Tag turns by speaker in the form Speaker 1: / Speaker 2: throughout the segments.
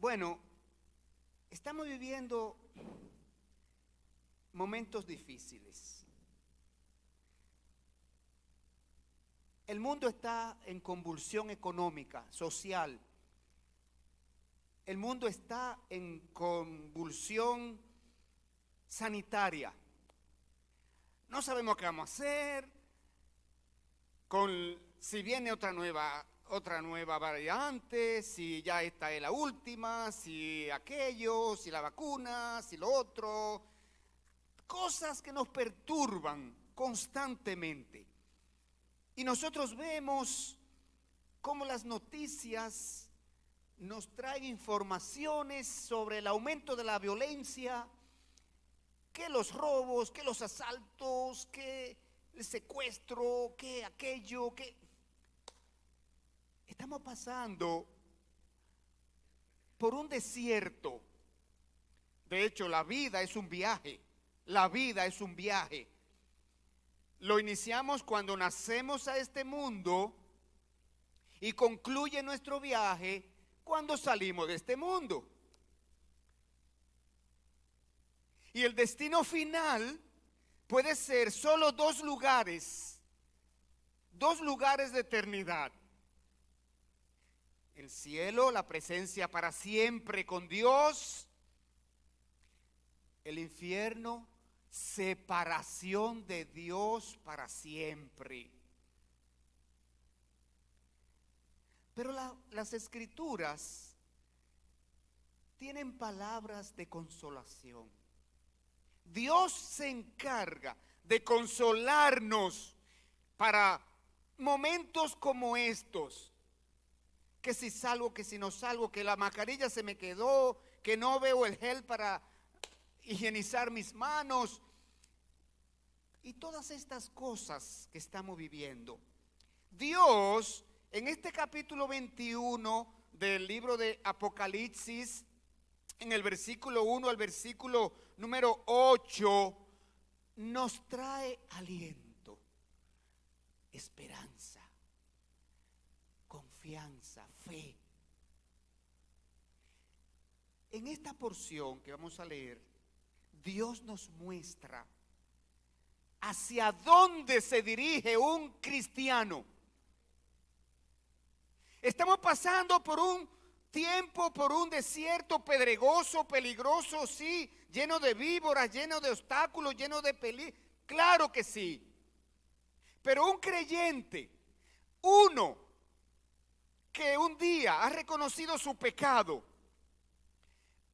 Speaker 1: Bueno, estamos viviendo momentos difíciles. El mundo está en convulsión económica, social. El mundo está en convulsión sanitaria. No sabemos qué vamos a hacer si viene otra nueva variante, si ya esta es la última, si aquello, si la vacuna, si lo otro. Cosas que nos perturban constantemente. Y nosotros vemos cómo las noticias nos traen informaciones sobre el aumento de la violencia, que los robos, que los asaltos, que el secuestro, que aquello, que estamos pasando por un desierto. De hecho, la vida es un viaje. La vida es un viaje. Lo iniciamos cuando nacemos a este mundo y concluye nuestro viaje cuando salimos de este mundo. Y el destino final puede ser solo dos lugares de eternidad. El cielo, la presencia para siempre con Dios. El infierno, separación de Dios para siempre. Pero las escrituras tienen palabras de consolación. Dios se encarga de consolarnos para momentos como estos. Que si salgo, que si no salgo, que la mascarilla se me quedó, que no veo el gel para higienizar mis manos. Y todas estas cosas que estamos viviendo. Dios, en este capítulo 21 del libro de Apocalipsis, en el versículo 1 al versículo número 8, nos trae aliento, esperanza, confianza, fe. En esta porción que vamos a leer, Dios nos muestra hacia dónde se dirige un cristiano. Estamos pasando por un tiempo, por un desierto pedregoso, peligroso, sí, lleno de víboras, lleno de obstáculos, lleno de peligro. Claro que sí. Pero un creyente, uno que un día ha reconocido su pecado,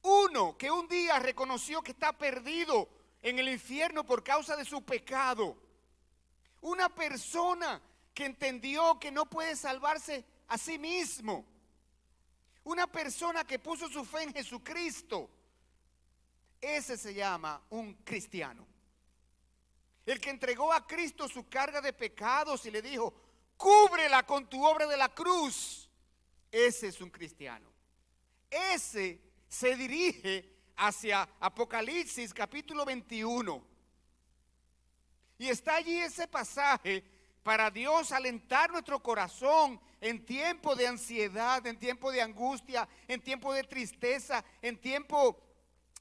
Speaker 1: uno que un día reconoció que está perdido en el infierno por causa de su pecado, una persona que entendió que no puede salvarse a sí mismo, una persona que puso su fe en Jesucristo, ese se llama un cristiano. El que entregó a Cristo su carga de pecados y le dijo, cúbrela con tu obra de la cruz, ese es un cristiano. Ese se dirige hacia Apocalipsis capítulo 21. Y está allí ese pasaje para Dios alentar nuestro corazón en tiempo de ansiedad, en tiempo de angustia, en tiempo de tristeza, en tiempo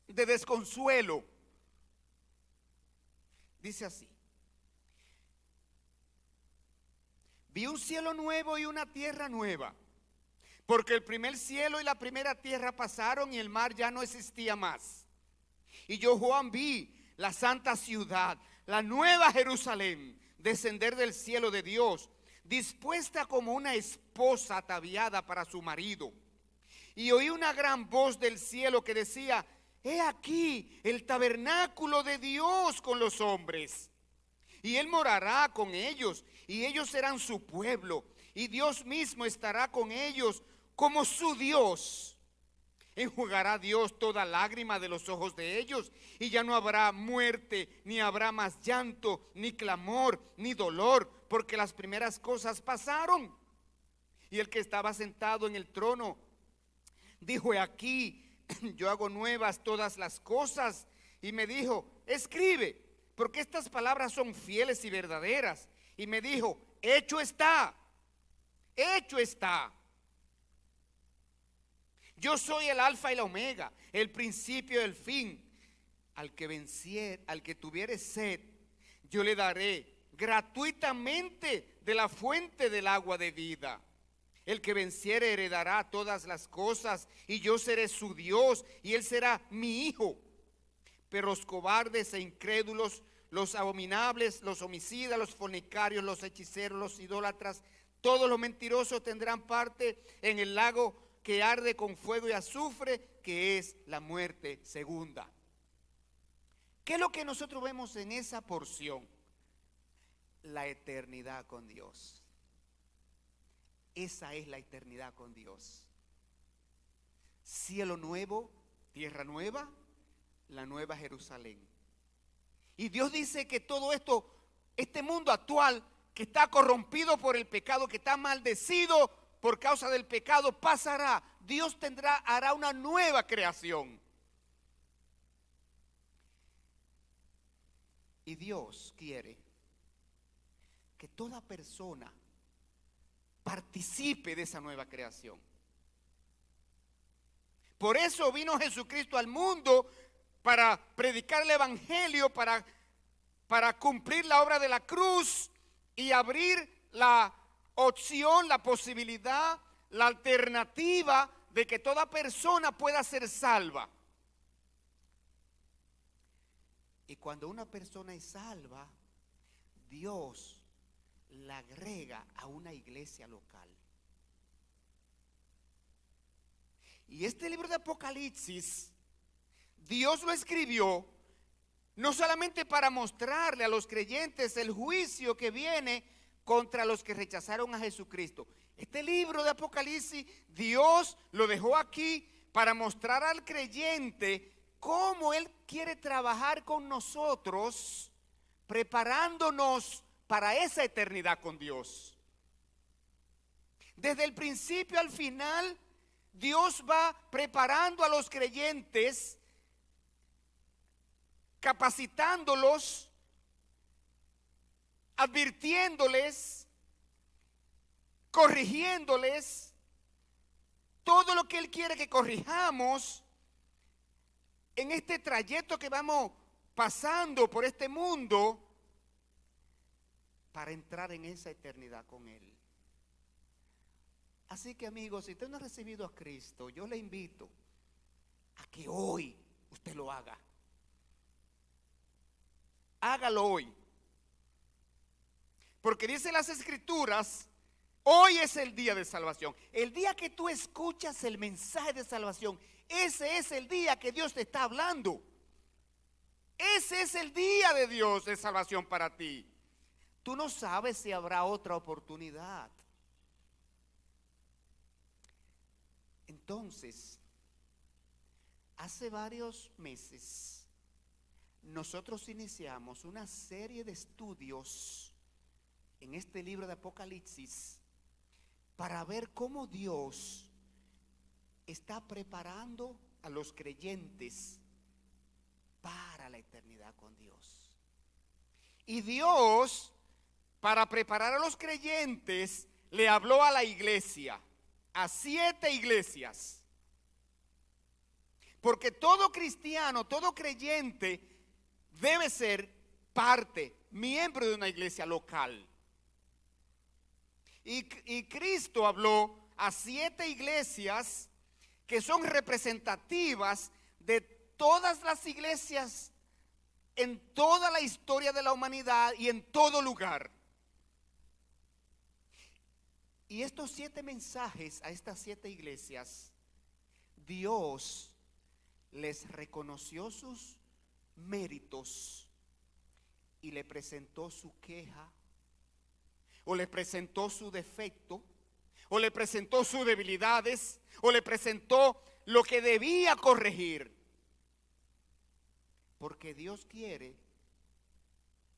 Speaker 1: de desconsuelo. Dice así: vi un cielo nuevo y una tierra nueva, porque el primer cielo y la primera tierra pasaron y el mar ya no existía más. Y yo, Juan, vi la santa ciudad, la nueva Jerusalén, descender del cielo de Dios, dispuesta como una esposa ataviada para su marido. Y oí una gran voz del cielo que decía, he aquí el tabernáculo de Dios con los hombres. Y Él morará con ellos, y ellos serán su pueblo, y Dios mismo estará con ellos como su Dios. Enjugará Dios toda lágrima de los ojos de ellos, y ya no habrá muerte, ni habrá más llanto, ni clamor, ni dolor, porque las primeras cosas pasaron. Y el que estaba sentado en el trono dijo, he aquí, yo hago nuevas todas las cosas. Y me dijo, escribe, porque estas palabras son fieles y verdaderas. Y me dijo, hecho está, hecho está. Yo soy el alfa y la omega, el principio y el fin. Al que venciere, al que tuviere sed, yo le daré gratuitamente de la fuente del agua de vida. El que venciere heredará todas las cosas, y yo seré su Dios, y él será mi hijo. Pero los cobardes e incrédulos, los abominables, los homicidas, los fornicarios, los hechiceros, los idólatras, todos los mentirosos tendrán parte en el lago que arde con fuego y azufre, que es la muerte segunda. ¿Qué es lo que nosotros vemos en esa porción? La eternidad con Dios. Esa es la eternidad con Dios. Cielo nuevo, tierra nueva, la nueva Jerusalén. Y Dios dice que todo esto, este mundo actual que está corrompido por el pecado, que está maldecido por causa del pecado, pasará. Dios hará una nueva creación. Y Dios quiere que toda persona participe de esa nueva creación. Por eso vino Jesucristo al mundo, para predicar el evangelio, para cumplir la obra de la cruz y abrir la opción, la posibilidad, la alternativa de que toda persona pueda ser salva. Y cuando una persona es salva, Dios la agrega a una iglesia local. Y este libro de Apocalipsis, Dios lo escribió no solamente para mostrarle a los creyentes el juicio que viene contra los que rechazaron a Jesucristo. Este libro de Apocalipsis, Dios lo dejó aquí para mostrar al creyente cómo Él quiere trabajar con nosotros, preparándonos para esa eternidad con Dios. Desde el principio al final, Dios va preparando a los creyentes, capacitándolos, advirtiéndoles, corrigiéndoles, todo lo que Él quiere que corrijamos en este trayecto que vamos pasando por este mundo, para entrar en esa eternidad con Él. Así que, amigos, si usted no ha recibido a Cristo, yo le invito a que hoy usted lo haga. Hágalo hoy. Porque dice las Escrituras, hoy es el día de salvación. El día que tú escuchas el mensaje de salvación, ese es el día que Dios te está hablando. Ese es el día de Dios de salvación para ti. Tú no sabes si habrá otra oportunidad. Entonces, hace varios meses, nosotros iniciamos una serie de estudios en este libro de Apocalipsis para ver cómo Dios está preparando a los creyentes para la eternidad con Dios. Y Dios, para preparar a los creyentes, le habló a la iglesia, a 7 iglesias. Porque todo cristiano, todo creyente debe ser parte, miembro de una iglesia local. Y Cristo habló a 7 iglesias que son representativas de todas las iglesias en toda la historia de la humanidad y en todo lugar. Y estos 7 mensajes a estas 7 iglesias, Dios les reconoció sus méritos y le presentó su queja, o le presentó su defecto, o le presentó sus debilidades, o le presentó lo que debía corregir. Porque Dios quiere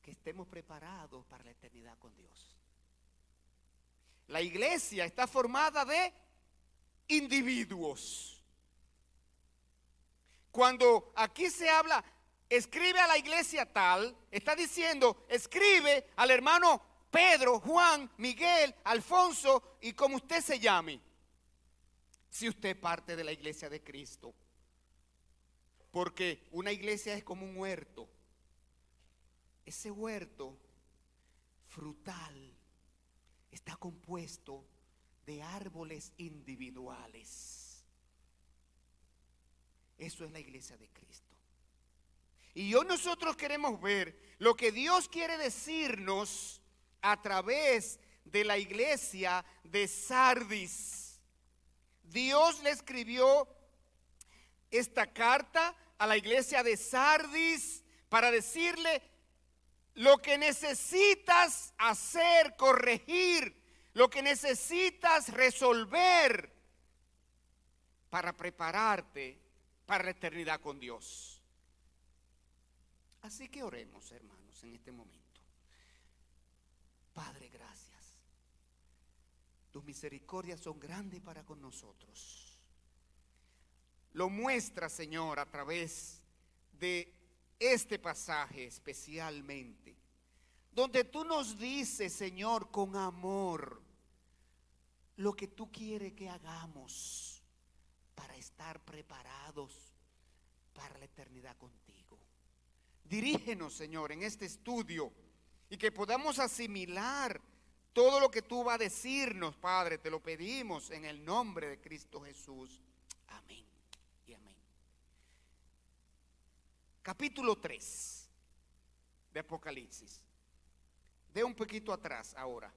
Speaker 1: que estemos preparados para la eternidad con Dios. La iglesia está formada de individuos. Cuando aquí se habla, escribe a la iglesia tal, está diciendo, escribe al hermano Pedro, Juan, Miguel, Alfonso y como usted se llame. si usted parte de la iglesia de Cristo. Porque una iglesia es como un huerto. Ese huerto frutal está compuesto de árboles individuales. Eso es la iglesia de Cristo. Y hoy nosotros queremos ver lo que Dios quiere decirnos a través de la iglesia de Sardis. Dios le escribió esta carta a la iglesia de Sardis para decirle lo que necesitas hacer, corregir, lo que necesitas resolver para prepararte para la eternidad con Dios. Así que oremos, hermanos, en este momento. Padre, gracias. Tus misericordias son grandes para con nosotros. Lo muestra, Señor, a través de este pasaje especialmente, donde tú nos dices, Señor, con amor, lo que tú quieres que hagamos para estar preparados para la eternidad contigo. Dirígenos, Señor, en este estudio y que podamos asimilar todo lo que tú vas a decirnos, Padre. Te lo pedimos en el nombre de Cristo Jesús. Amén y amén. Capítulo 3 de Apocalipsis. De un poquito atrás ahora.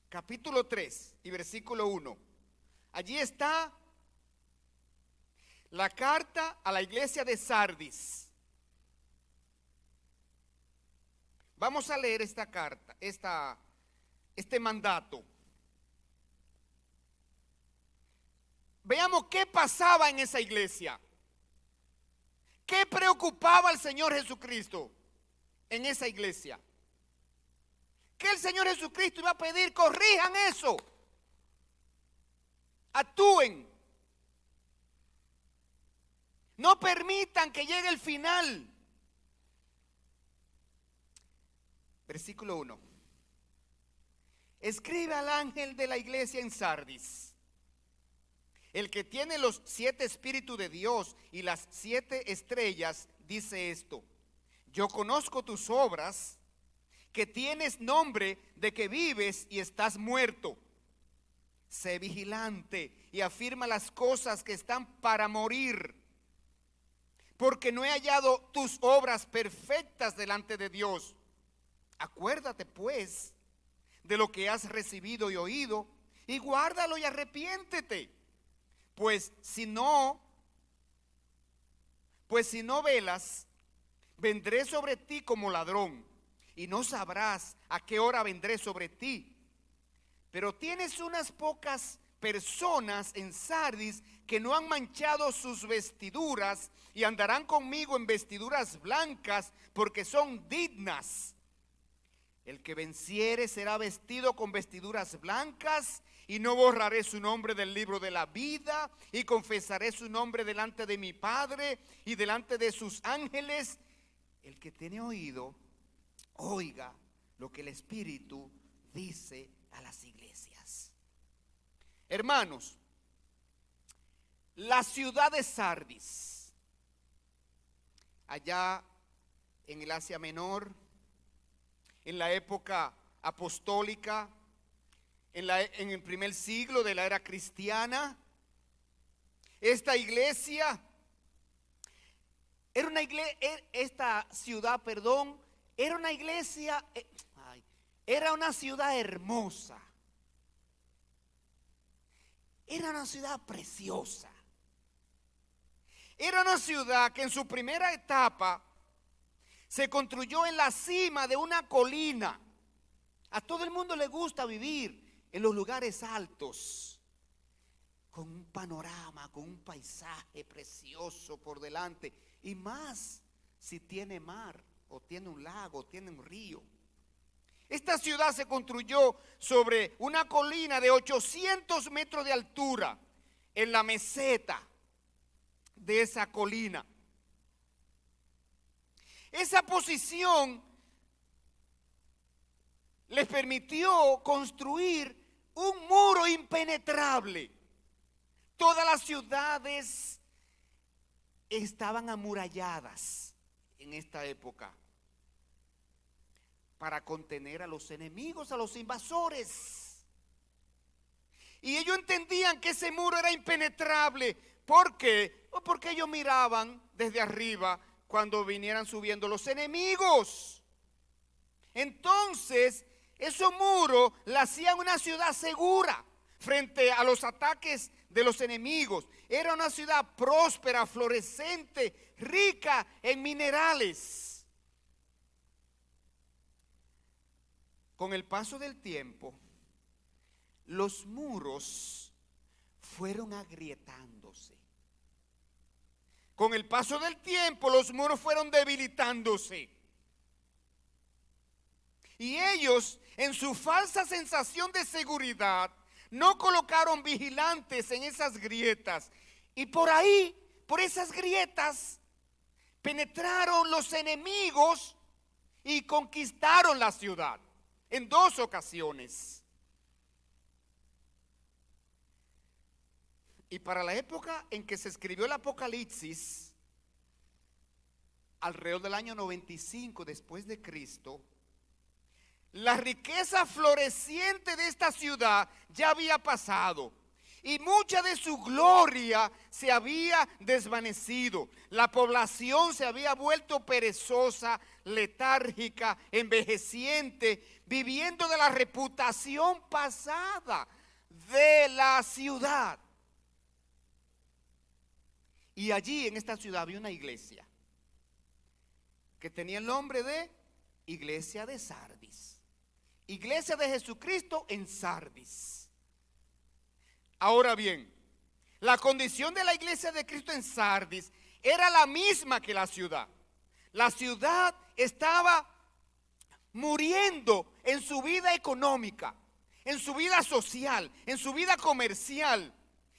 Speaker 1: Capítulo 3 y versículo 1. Allí está la carta a la iglesia de Sardis. Vamos a leer esta carta, este mandato. Veamos qué pasaba en esa iglesia. ¿Qué preocupaba al Señor Jesucristo en esa iglesia? Que el Señor Jesucristo iba a pedir, corrijan eso. Actúen. No permitan que llegue el final. Versículo 1. Escribe al ángel de la iglesia en Sardis, el que tiene los 7 espíritus de Dios y las 7 estrellas, dice esto: yo conozco tus obras, que tienes nombre de que vives y estás muerto. Sé vigilante y afirma las cosas que están para morir, porque no he hallado tus obras perfectas delante de Dios. Acuérdate pues de lo que has recibido y oído, y guárdalo y arrepiéntete. Pues si no velas, vendré sobre ti como ladrón, y no sabrás a qué hora vendré sobre ti. Pero tienes unas pocas personas en Sardis que no han manchado sus vestiduras y andarán conmigo en vestiduras blancas, porque son dignas. El que venciere será vestido con vestiduras blancas, y no borraré su nombre del libro de la vida, y confesaré su nombre delante de mi Padre y delante de sus ángeles. El que tiene oído, oiga lo que el Espíritu dice a las iglesias. Hermanos, la ciudad de Sardis, allá en el Asia Menor, en la época apostólica, en el primer siglo de la era cristiana, esta iglesia era una iglesia, esta ciudad, perdón, era una iglesia, era una ciudad hermosa, era una ciudad preciosa, era una ciudad que en su primera etapa se construyó en la cima de una colina. A todo el mundo le gusta vivir en los lugares altos, con un panorama, con un paisaje precioso por delante, y más si tiene mar, o tiene un lago, o tiene un río. Esta ciudad se construyó sobre una colina de 800 metros de altura, en la meseta de esa colina. Esa posición les permitió construir un muro impenetrable, Todas las ciudades estaban amuralladas en esta época para contener a los enemigos, a los invasores. Y ellos entendían que ese muro era impenetrable. ¿Por qué? Porque ellos miraban desde arriba cuando vinieran subiendo los enemigos. Entonces, esos muros la hacían una ciudad segura frente a los ataques de los enemigos. Era una ciudad próspera, florecente, rica en minerales. Con el paso del tiempo, los muros fueron agrietándose. Con el paso del tiempo, los muros fueron debilitándose. Y ellos, en su falsa sensación de seguridad, no colocaron vigilantes en esas grietas. Y por ahí, por esas grietas, penetraron los enemigos y conquistaron la ciudad en 2 ocasiones. Y para la época en que se escribió el Apocalipsis, alrededor del año 95 después de Cristo, la riqueza floreciente de esta ciudad ya había pasado y mucha de su gloria se había desvanecido. La población se había vuelto perezosa, letárgica, envejeciente, viviendo de la reputación pasada de la ciudad. Y allí en esta ciudad había una iglesia que tenía el nombre de Iglesia de Sardis. Iglesia de Jesucristo en Sardis. Ahora bien, la condición de la iglesia de Cristo en Sardis era la misma que la ciudad. La ciudad estaba muriendo en su vida económica, en su vida social, en su vida comercial.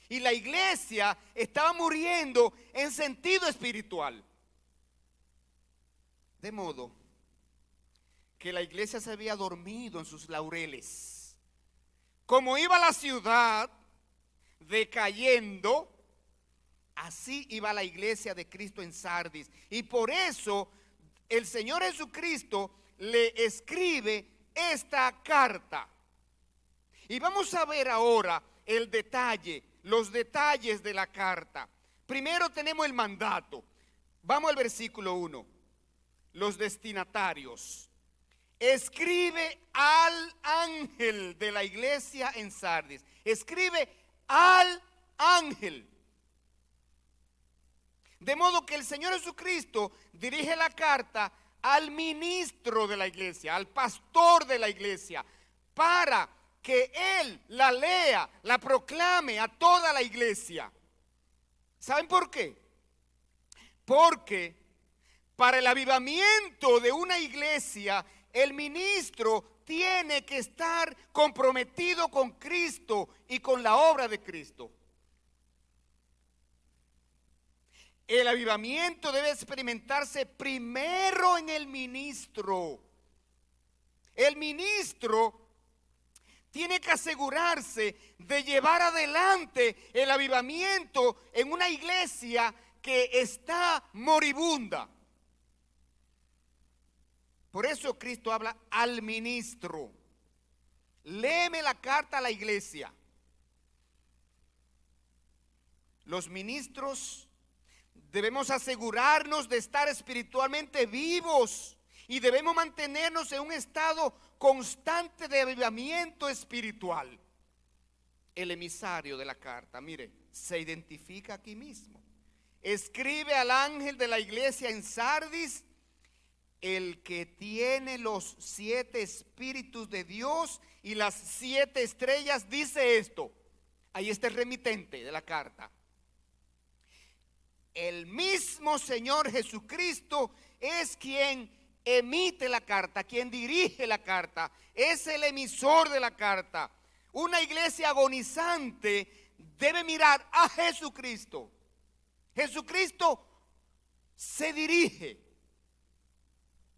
Speaker 1: Y la iglesia estaba muriendo en sentido espiritual. De modo que la iglesia se había dormido en sus laureles. Como iba la ciudad decayendo, así iba la iglesia de Cristo en Sardis. Y por eso el Señor Jesucristo le escribe esta carta. Y vamos a ver ahora el detalle, los detalles de la carta. Primero tenemos el mandato. Vamos al versículo 1. Los destinatarios. Escribe al ángel de la iglesia en Sardis. Escribe al ángel. De modo que el Señor Jesucristo dirige la carta al ministro de la iglesia, al pastor de la iglesia, para que él la lea, la proclame a toda la iglesia. ¿Saben por qué? Porque para el avivamiento de una iglesia, el ministro tiene que estar comprometido con Cristo y con la obra de Cristo. El avivamiento debe experimentarse primero en el ministro. El ministro tiene que asegurarse de llevar adelante el avivamiento en una iglesia que está moribunda. Por eso Cristo habla al ministro. Léeme la carta a la iglesia. Los ministros debemos asegurarnos de estar espiritualmente vivos y debemos mantenernos en un estado constante de avivamiento espiritual. El emisario de la carta, mire, se identifica aquí mismo. Escribe al ángel de la iglesia en Sardis, el que tiene los 7 espíritus de Dios y las 7 estrellas, dice esto. Ahí está el remitente de la carta. El mismo Señor Jesucristo es quien emite la carta, quien dirige la carta, es el emisor de la carta. Una iglesia agonizante debe mirar a Jesucristo. Jesucristo se dirige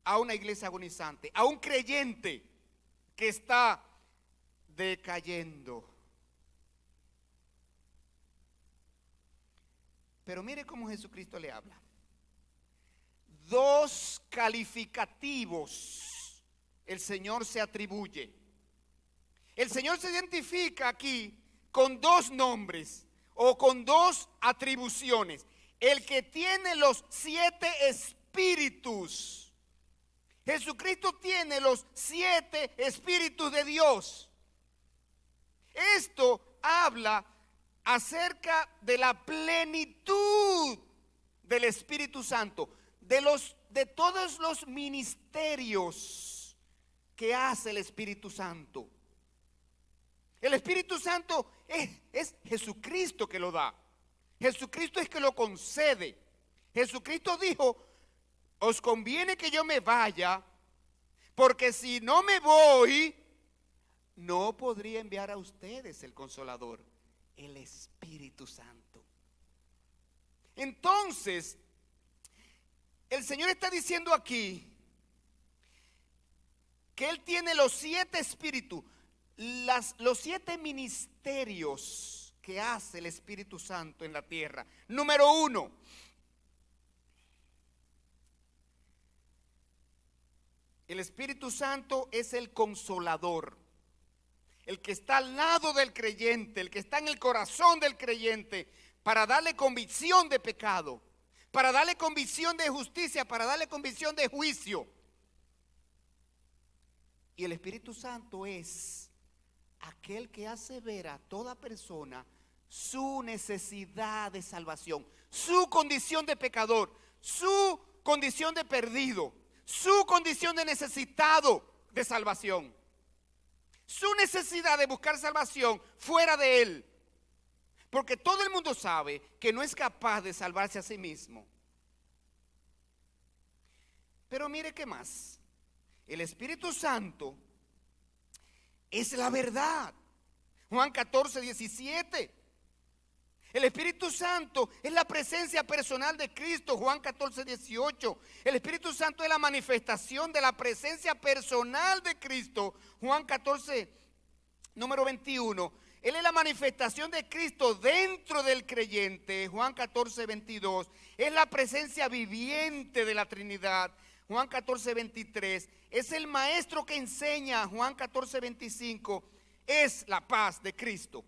Speaker 1: a una iglesia agonizante, a un creyente que está decayendo. Pero mire cómo Jesucristo le habla. Dos calificativos el Señor se atribuye. El Señor se identifica aquí con dos nombres o con dos atribuciones. El que tiene los 7 espíritus. Jesucristo tiene los 7 espíritus de Dios. Esto habla acerca de la plenitud del Espíritu Santo, de todos los ministerios que hace el Espíritu Santo. El Espíritu Santo es Jesucristo que lo da. Jesucristo es que lo concede. Jesucristo dijo: os conviene que yo me vaya, porque si no me voy, no podría enviar a ustedes el Consolador, el Espíritu Santo. Entonces, el Señor está diciendo aquí que Él tiene los 7 espíritus, los 7 ministerios que hace el Espíritu Santo en la tierra. Número 1, el Espíritu Santo es el consolador, el que está al lado del creyente, el que está en el corazón del creyente, para darle convicción de pecado, para darle convicción de justicia, para darle convicción de juicio. Y el Espíritu Santo es aquel que hace ver a toda persona su necesidad de salvación, su condición de pecador, su condición de perdido, su condición de necesitado de salvación, su necesidad de buscar salvación fuera de Él. Porque todo el mundo sabe que no es capaz de salvarse a sí mismo. Pero mire qué más. El Espíritu Santo es la verdad. Juan 14, 17. El Espíritu Santo es la presencia personal de Cristo. Juan 14, 18. El Espíritu Santo es la manifestación de la presencia personal de Cristo. Juan 14, número 21. Él es la manifestación de Cristo dentro del creyente. Juan 14, 22. Es la presencia viviente de la Trinidad. Juan 14, 23. Es el maestro que enseña. Juan 14, 25. Es la paz de Cristo.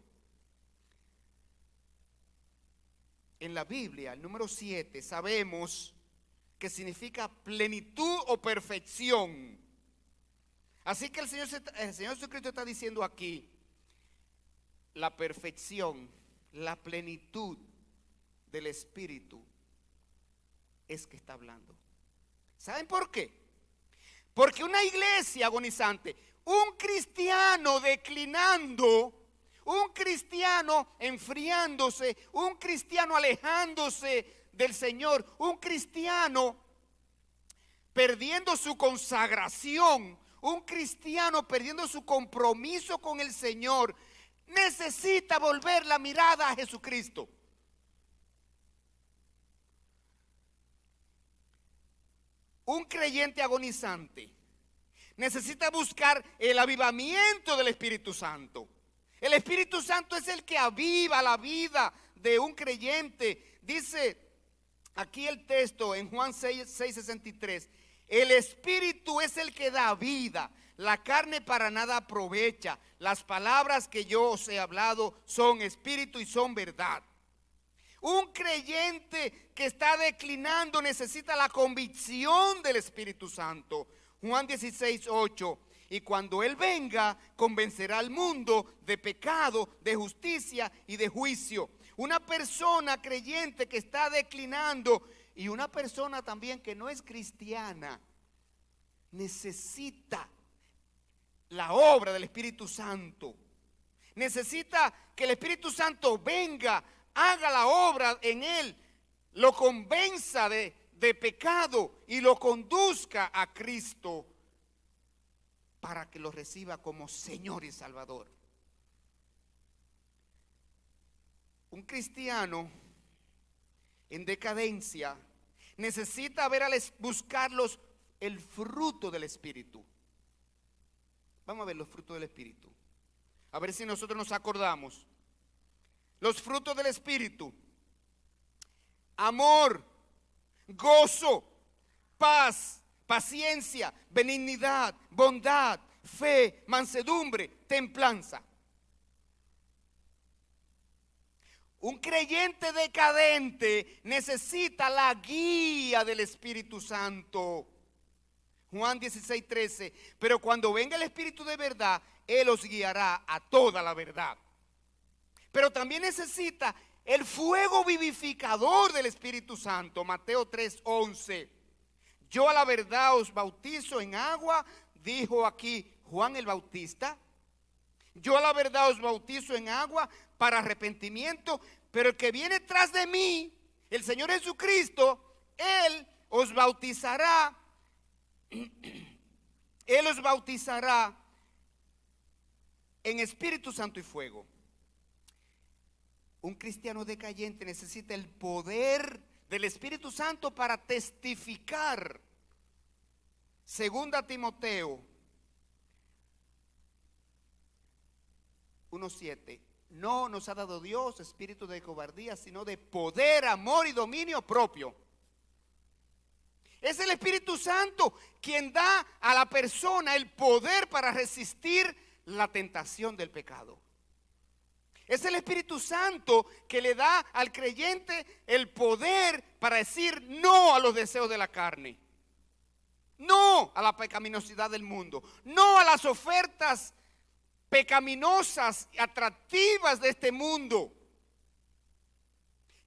Speaker 1: En la Biblia, el número 7, sabemos que significa plenitud o perfección. Así que el Señor Jesucristo está diciendo aquí: la perfección, la plenitud del Espíritu es que está hablando. ¿Saben por qué? Porque una iglesia agonizante, un cristiano declinando, un cristiano enfriándose, un cristiano alejándose del Señor, un cristiano perdiendo su consagración, un cristiano perdiendo su compromiso con el Señor, necesita volver la mirada a Jesucristo. Un creyente agonizante necesita buscar el avivamiento del Espíritu Santo. El Espíritu Santo es el que aviva la vida de un creyente. Dice aquí el texto en Juan 6, 63. El Espíritu es el que da vida. La carne para nada aprovecha. Las palabras que yo os he hablado son espíritu y son verdad. Un creyente que está declinando necesita la convicción del Espíritu Santo. Juan 16, 8. Y cuando Él venga, convencerá al mundo de pecado, de justicia y de juicio. Una persona creyente que está declinando y una persona también que no es cristiana necesita la obra del Espíritu Santo. Necesita que el Espíritu Santo venga, haga la obra en él, lo convenza de pecado y lo conduzca a Cristo para que lo reciba como Señor y Salvador. Un cristiano en decadencia necesita buscar el fruto del Espíritu. Vamos a ver los frutos del Espíritu. A ver si nosotros nos acordamos. Los frutos del Espíritu. amor, gozo, paz, paciencia, benignidad, bondad, fe, mansedumbre, templanza. Un creyente decadente necesita la guía del Espíritu Santo. Juan 16:13. Pero cuando venga el Espíritu de verdad, Él os guiará a toda la verdad. Pero también necesita el fuego vivificador del Espíritu Santo. Mateo 3:11. Yo a la verdad os bautizo en agua, dijo aquí Juan el Bautista. Yo a la verdad os bautizo en agua para arrepentimiento, pero el que viene tras de mí, el Señor Jesucristo, Él os bautizará en Espíritu Santo y fuego. Un cristiano decayente necesita el poder del Espíritu Santo para testificar. Segunda Timoteo 1:7. No nos ha dado Dios espíritu de cobardía, sino de poder, amor y dominio propio. Es el Espíritu Santo quien da a la persona el poder para resistir la tentación del pecado. Es el Espíritu Santo que le da al creyente el poder para decir no a los deseos de la carne, no a la pecaminosidad del mundo, no a las ofertas pecaminosas y atractivas de este mundo,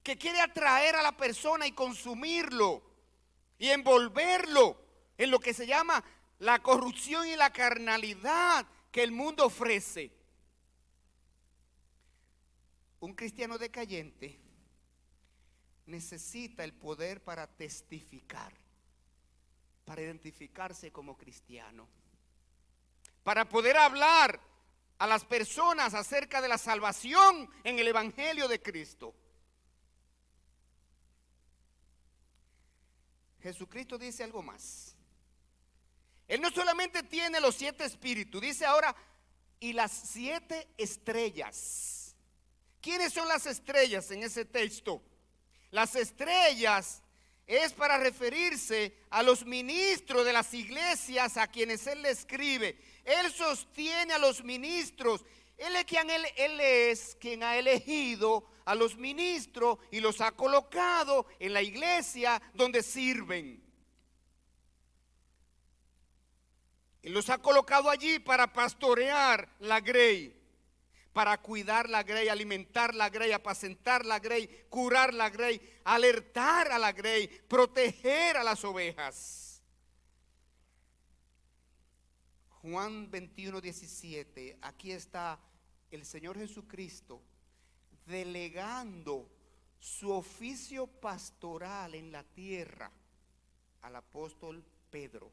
Speaker 1: que quiere atraer a la persona y consumirlo y envolverlo en lo que se llama la corrupción y la carnalidad que el mundo ofrece. Un cristiano decayente necesita el poder para testificar, para identificarse como cristiano, para poder hablar a las personas acerca de la salvación en el Evangelio de Cristo. Jesucristo dice algo más. Él no solamente tiene los 7 espíritus, dice ahora, y las 7 estrellas. ¿Quiénes son las estrellas en ese texto? Las estrellas es para referirse a los ministros de las iglesias a quienes Él le escribe. Él sostiene a los ministros. Él es quien ha elegido a los ministros y los ha colocado en la iglesia donde sirven. Él los ha colocado allí para pastorear la grey, para cuidar la grey, alimentar la grey, apacentar la grey, curar la grey, alertar a la grey, proteger a las ovejas. Juan 21:17, aquí está el Señor Jesucristo delegando su oficio pastoral en la tierra al apóstol Pedro,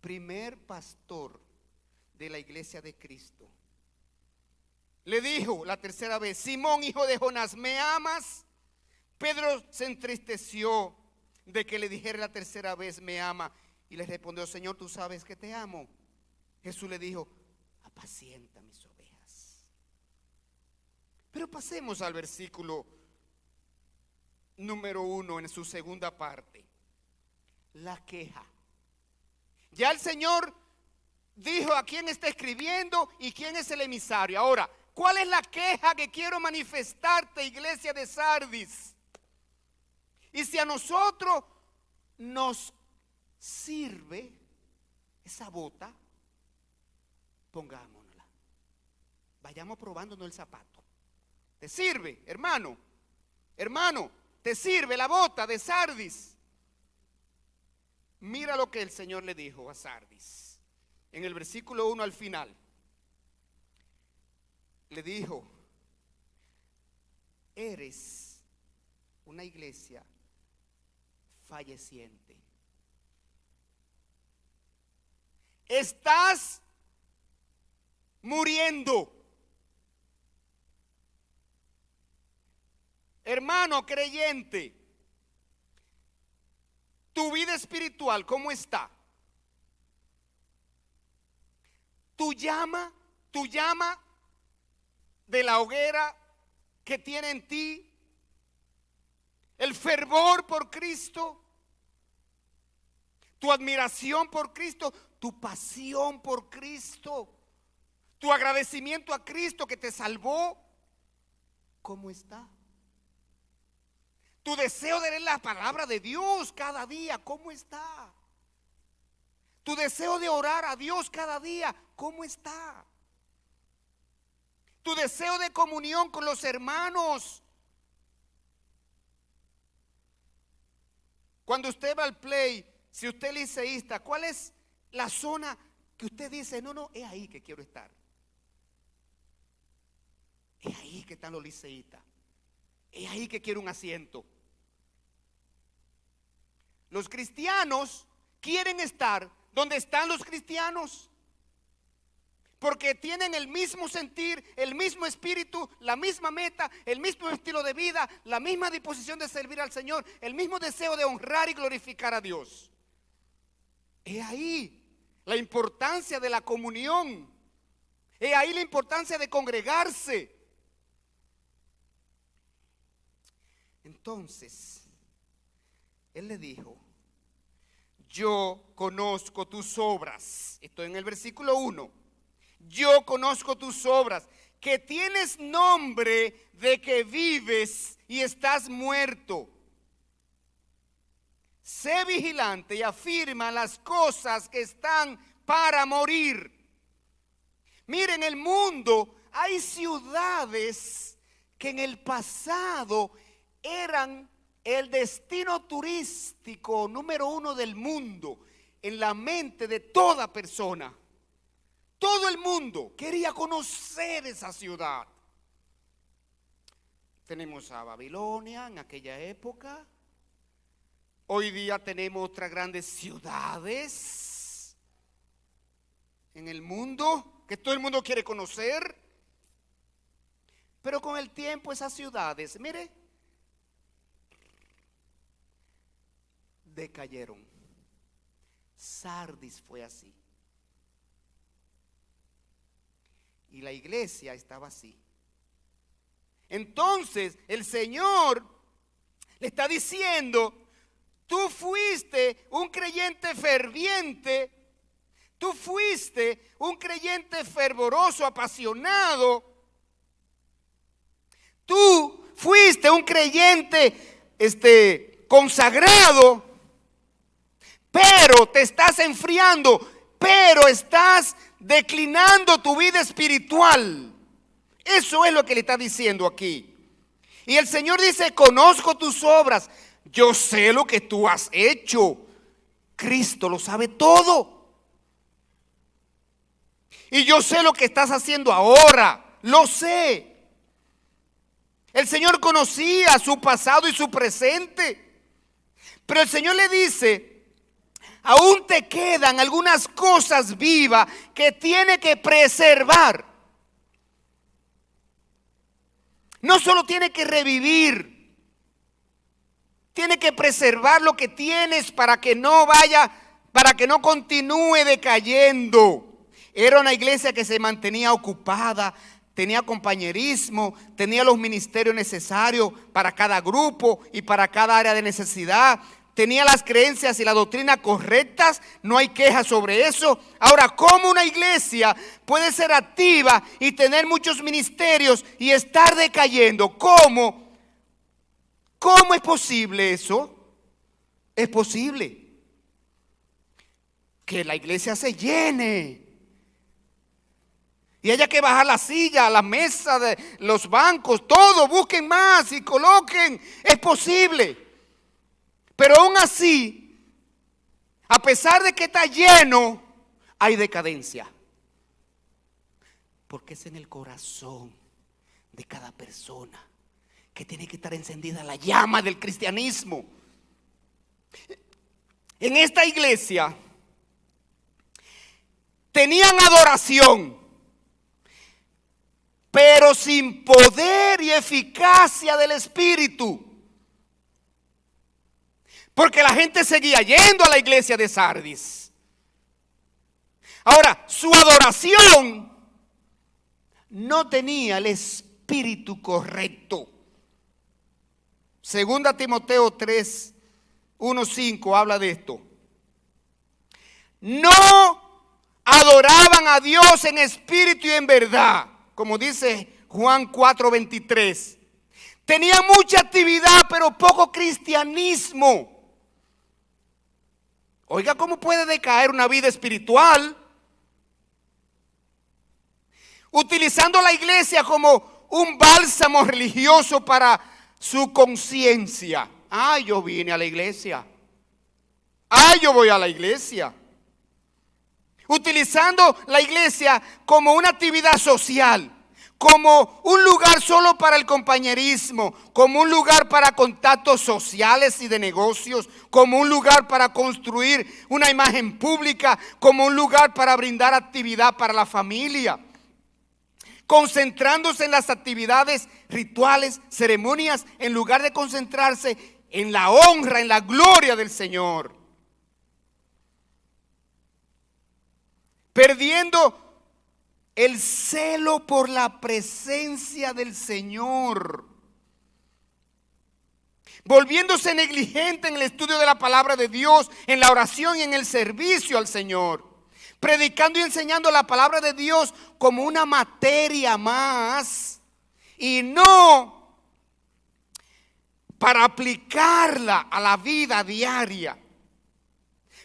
Speaker 1: primer pastor de la iglesia de Cristo. Le dijo la tercera vez: Simón, hijo de Jonás, ¿me amas? Pedro se entristeció de que le dijera la tercera vez: me ama. Y le respondió: Señor, tú sabes que te amo. Jesús le dijo: apacienta mis ovejas. Pero pasemos al versículo número 1 en su segunda parte. La queja. Ya el Señor dijo a quién está escribiendo y quién es el emisario. Ahora, ¿cuál es la queja que quiero manifestarte, iglesia de Sardis? Y si a nosotros nos sirve esa bota, pongámonosla. Vayamos probándonos el zapato. ¿Te sirve, hermano? Hermano, ¿te sirve la bota de Sardis? Mira lo que el Señor le dijo a Sardis. En el versículo 1 al final, le dijo: eres una iglesia falleciente. Estás muriendo. Hermano creyente, tu vida espiritual, ¿cómo está? Tu llama de la hoguera que tiene en ti, el fervor por Cristo, tu admiración por Cristo, tu pasión por Cristo, tu agradecimiento a Cristo que te salvó, ¿cómo está? Tu deseo de leer la palabra de Dios cada día, ¿cómo está? Tu deseo de orar a Dios cada día, ¿cómo está? Tu deseo de comunión con los hermanos. Cuando usted va al play, si usted es liceísta, ¿cuál es la zona que usted dice, no, es ahí que quiero estar? Es ahí que están los liceístas. Es ahí que quiero un asiento. Los cristianos quieren estar donde están los cristianos, porque tienen el mismo sentir, el mismo espíritu, la misma meta, el mismo estilo de vida, la misma disposición de servir al Señor, el mismo deseo de honrar y glorificar a Dios. Es ahí la importancia de la comunión. Es ahí la importancia de congregarse. Entonces, Él le dijo, yo conozco tus obras. Estoy en el versículo 1. Yo conozco tus obras, que tienes nombre de que vives y estás muerto. Sé vigilante y afirma las cosas que están para morir. Miren, en el mundo hay ciudades que en el pasado eran el destino turístico número 1 del mundo en la mente de toda persona. Todo el mundo quería conocer esa ciudad. Tenemos a Babilonia en aquella época. Hoy día tenemos otras grandes ciudades en el mundo que todo el mundo quiere conocer. Pero con el tiempo esas ciudades, mire, decayeron. Sardis fue así. Y la iglesia estaba así. Entonces el Señor le está diciendo, tú fuiste un creyente ferviente, tú fuiste un creyente fervoroso, apasionado, tú fuiste un creyente consagrado, pero te estás enfriando, pero estás declinando tu vida espiritual. Eso es lo que le está diciendo aquí. Y el Señor dice, conozco tus obras, yo sé lo que tú has hecho. Cristo lo sabe todo. Y yo sé lo que estás haciendo ahora, lo sé. El Señor conocía su pasado y su presente. Pero el Señor le dice, aún te quedan algunas cosas vivas que tiene que preservar. No solo tiene que revivir, tiene que preservar lo que tienes para que no vaya, para que no continúe decayendo. Era una iglesia que se mantenía ocupada, tenía compañerismo, tenía los ministerios necesarios para cada grupo y para cada área de necesidad. Tenía las creencias y la doctrina correctas, no hay queja sobre eso. Ahora, ¿cómo una iglesia puede ser activa y tener muchos ministerios y estar decayendo? ¿Cómo? ¿Cómo es posible eso? Es posible que la iglesia se llene y haya que bajar la silla, la mesa, de los bancos, todo, busquen más y coloquen. Es posible. Pero aún así, a pesar de que está lleno, hay decadencia. Porque es en el corazón de cada persona que tiene que estar encendida la llama del cristianismo. En esta iglesia tenían adoración, pero sin poder y eficacia del Espíritu. Porque la gente seguía yendo a la iglesia de Sardis. Ahora, su adoración no tenía el espíritu correcto. Segunda Timoteo 3, 1, 5 habla de esto. No adoraban a Dios en espíritu y en verdad, como dice Juan 4, 23. Tenían mucha actividad, pero poco cristianismo. Oiga, ¿cómo puede decaer una vida espiritual? Utilizando la iglesia como un bálsamo religioso para su conciencia. Yo vine a la iglesia. Yo voy a la iglesia. Utilizando la iglesia como una actividad social, como un lugar solo para el compañerismo, como un lugar para contactos sociales y de negocios, como un lugar para construir una imagen pública, como un lugar para brindar actividad para la familia, concentrándose en las actividades rituales, ceremonias, en lugar de concentrarse en la honra, en la gloria del Señor. Perdiendo el celo por la presencia del Señor, volviéndose negligente en el estudio de la palabra de Dios, en la oración y en el servicio al Señor, predicando y enseñando la palabra de Dios como una materia más y no para aplicarla a la vida diaria,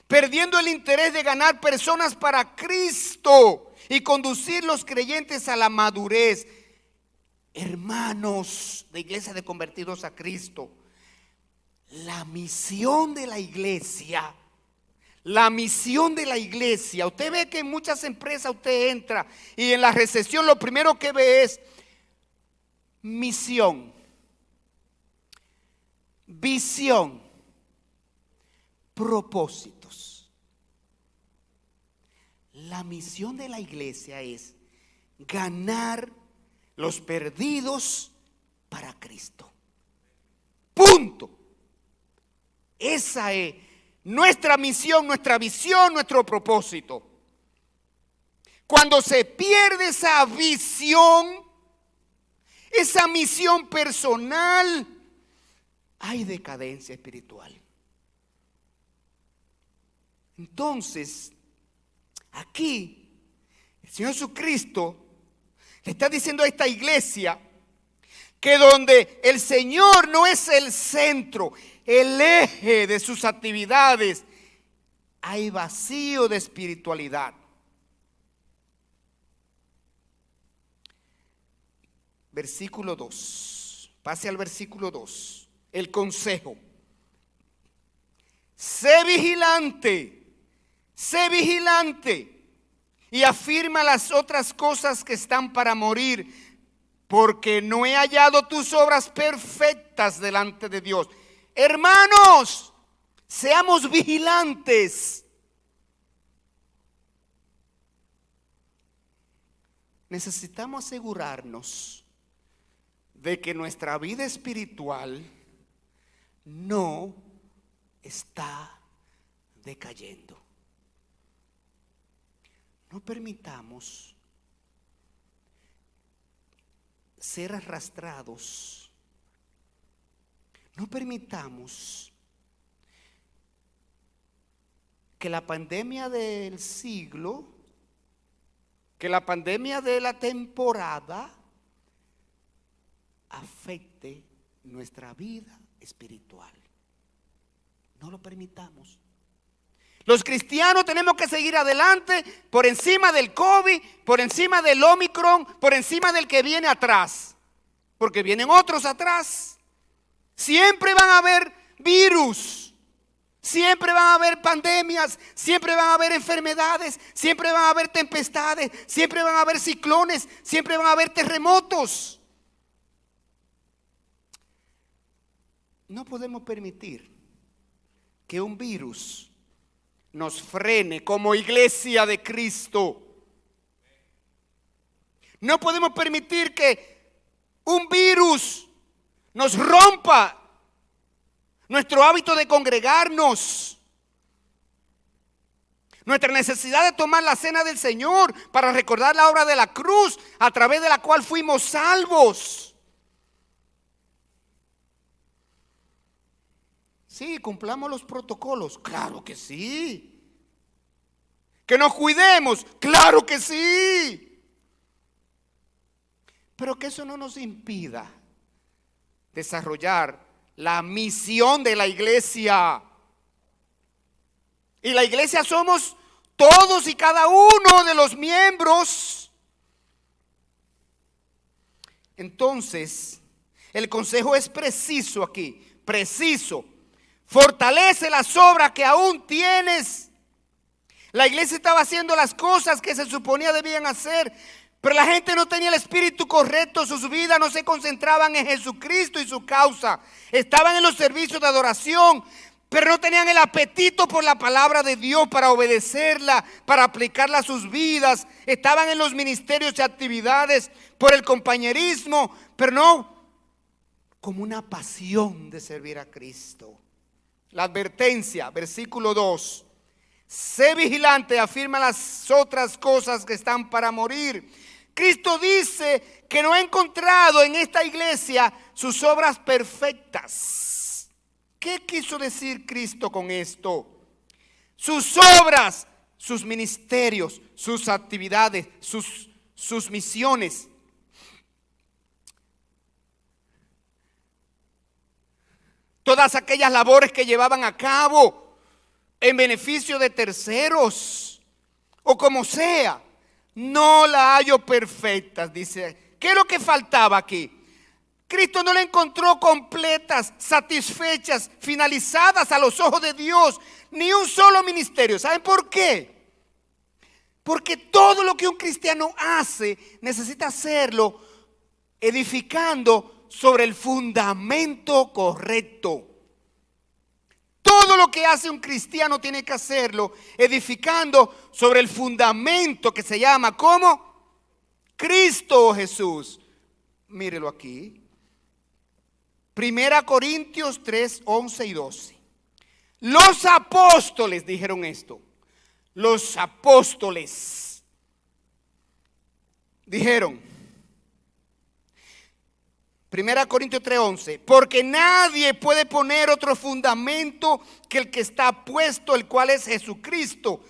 Speaker 1: perdiendo el interés de ganar personas para Cristo y conducir los creyentes a la madurez. Hermanos de Iglesia de Convertidos a Cristo, la misión de la iglesia, usted ve que en muchas empresas usted entra y en la recesión lo primero que ve es misión, visión, propósitos. La misión de la iglesia es ganar los perdidos para Cristo. Punto. Esa es nuestra misión, nuestra visión, nuestro propósito. Cuando se pierde esa visión, esa misión personal, hay decadencia espiritual. Entonces, aquí el Señor Jesucristo le está diciendo a esta iglesia que donde el Señor no es el centro, el eje de sus actividades, hay vacío de espiritualidad. Versículo 2. Pase al versículo 2. El consejo. Sé vigilante y afirma las otras cosas que están para morir, porque no he hallado tus obras perfectas delante de Dios. Hermanos, seamos vigilantes. Necesitamos asegurarnos de que nuestra vida espiritual no está decayendo. No permitamos ser arrastrados. No permitamos que la pandemia del siglo, que la pandemia de la temporada afecte nuestra vida espiritual. No lo permitamos. Los cristianos tenemos que seguir adelante por encima del COVID, por encima del Omicron, por encima del que viene atrás. Porque vienen otros atrás. Siempre van a haber virus, siempre van a haber pandemias, siempre van a haber enfermedades, siempre van a haber tempestades, siempre van a haber ciclones, siempre van a haber terremotos. No podemos permitir que un virus nos frene como iglesia de Cristo. No podemos permitir que un virus nos rompa nuestro hábito de congregarnos, nuestra necesidad de tomar la cena del Señor para recordar la obra de la cruz a través de la cual fuimos salvos. Sí, cumplamos los protocolos. Claro que sí. Que nos cuidemos. Claro que sí. Pero que eso no nos impida desarrollar la misión de la iglesia. Y la iglesia somos todos y cada uno de los miembros. Entonces, el consejo es preciso aquí, preciso. Fortalece las obras que aún tienes. La iglesia estaba haciendo las cosas que se suponía debían hacer, pero la gente no tenía el espíritu correcto, sus vidas no se concentraban en Jesucristo y su causa. Estaban en los servicios de adoración, pero no tenían el apetito por la palabra de Dios para obedecerla, para aplicarla a sus vidas. Estaban en los ministerios y actividades por el compañerismo, pero no como una pasión de servir a Cristo. La advertencia, versículo 2. Sé vigilante, afirma las otras cosas que están para morir. Cristo dice que no ha encontrado en esta iglesia sus obras perfectas. ¿Qué quiso decir Cristo con esto? Sus obras, sus ministerios, sus actividades, sus misiones. Todas aquellas labores que llevaban a cabo en beneficio de terceros, o como sea, no la hallo perfectas, dice. ¿Qué es lo que faltaba aquí? Cristo no la encontró completas, satisfechas, finalizadas a los ojos de Dios, ni un solo ministerio. ¿Saben por qué? Porque todo lo que un cristiano hace, necesita hacerlo edificando sobre el fundamento correcto. Todo lo que hace un cristiano tiene que hacerlo edificando sobre el fundamento que se llama ¿cómo? Cristo Jesús. Mírelo aquí. 1 Corintios 3, 11 y 12. Los apóstoles dijeron esto. Los apóstoles dijeron, 1 Corintios 3:11, porque nadie puede poner otro fundamento que el que está puesto, el cual es Jesucristo.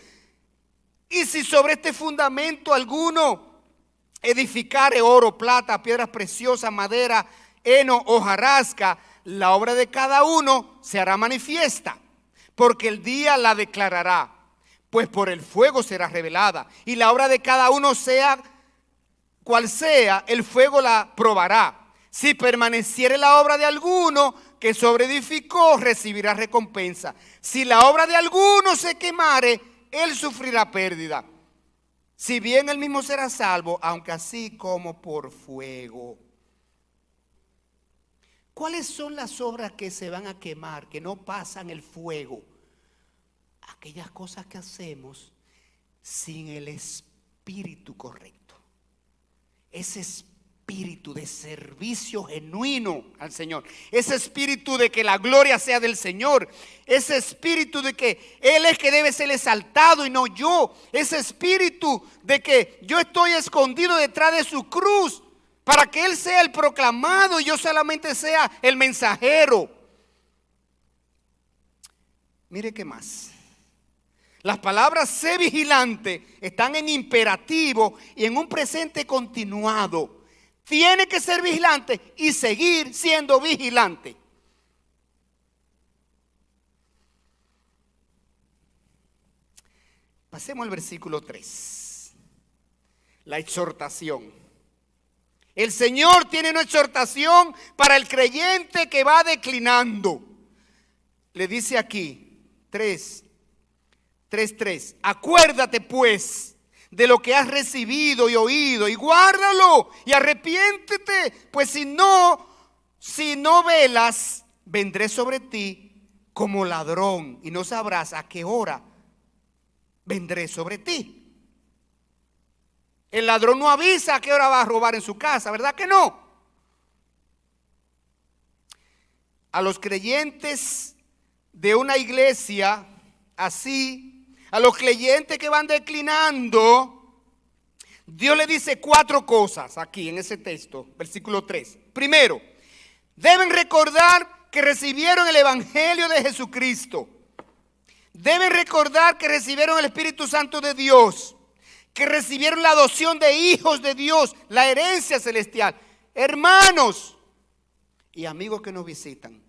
Speaker 1: Y si sobre este fundamento alguno edificare oro, plata, piedras preciosas, madera, heno, hojarasca, la obra de cada uno se hará manifiesta, porque el día la declarará, pues por el fuego será revelada, y la obra de cada uno sea cual sea, el fuego la probará. Si permaneciere la obra de alguno que sobreedificó, recibirá recompensa. Si la obra de alguno se quemare, él sufrirá pérdida. Si bien él mismo será salvo, aunque así como por fuego. ¿Cuáles son las obras que se van a quemar, que no pasan el fuego? Aquellas cosas que hacemos sin el espíritu correcto. Ese espíritu de servicio genuino al Señor, ese espíritu de que la gloria sea del Señor, ese espíritu de que Él es que debe ser exaltado y no yo, ese espíritu de que yo estoy escondido detrás de su cruz para que Él sea el proclamado y yo solamente sea el mensajero. Mire qué más. Las palabras sé vigilante están en imperativo y en un presente continuado. Tiene que ser vigilante y seguir siendo vigilante. Pasemos al versículo 3. La exhortación. El Señor tiene una exhortación para el creyente que va declinando. Le dice aquí, 3:3. Acuérdate pues de lo que has recibido y oído y guárdalo y arrepiéntete, pues si no velas, vendré sobre ti como ladrón y no sabrás a qué hora vendré sobre ti. El ladrón no avisa a qué hora va a robar en su casa, ¿verdad que no? A los creyentes de una iglesia así, a los creyentes que van declinando, Dios le dice 4 cosas aquí en ese texto, versículo 3. Primero, deben recordar que recibieron el Evangelio de Jesucristo. Deben recordar que recibieron el Espíritu Santo de Dios, que recibieron la adopción de hijos de Dios, la herencia celestial. Hermanos y amigos que nos visitan,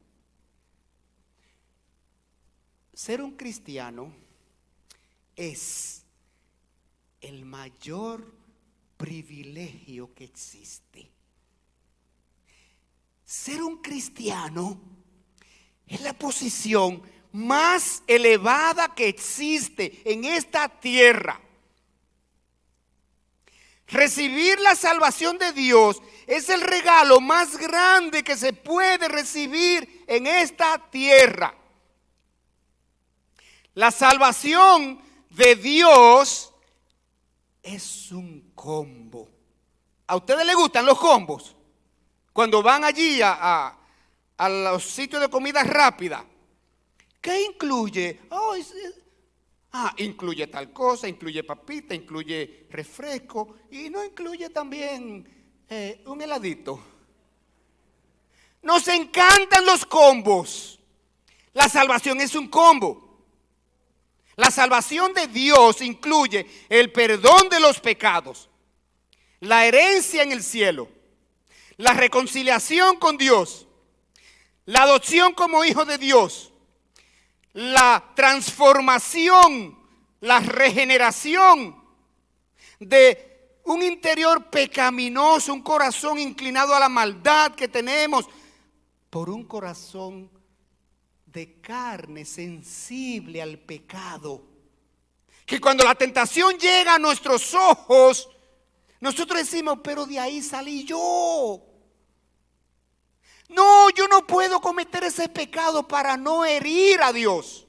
Speaker 1: ser un cristiano es el mayor privilegio que existe. Ser un cristiano es la posición más elevada que existe en esta tierra. Recibir la salvación de Dios es el regalo más grande que se puede recibir en esta tierra. La salvación de Dios es un combo. ¿A ustedes les gustan los combos? Cuando van allí a los sitios de comida rápida, ¿qué incluye? Incluye tal cosa, incluye papita, incluye refresco y no incluye también un heladito. Nos encantan los combos. La salvación es un combo. La salvación de Dios incluye el perdón de los pecados, la herencia en el cielo, la reconciliación con Dios, la adopción como hijo de Dios, la transformación, la regeneración de un interior pecaminoso, un corazón inclinado a la maldad que tenemos, por un corazón de carne sensible al pecado. Que cuando la tentación llega a nuestros ojos, nosotros decimos, pero de ahí salí yo. No, yo no puedo cometer ese pecado para no herir a Dios.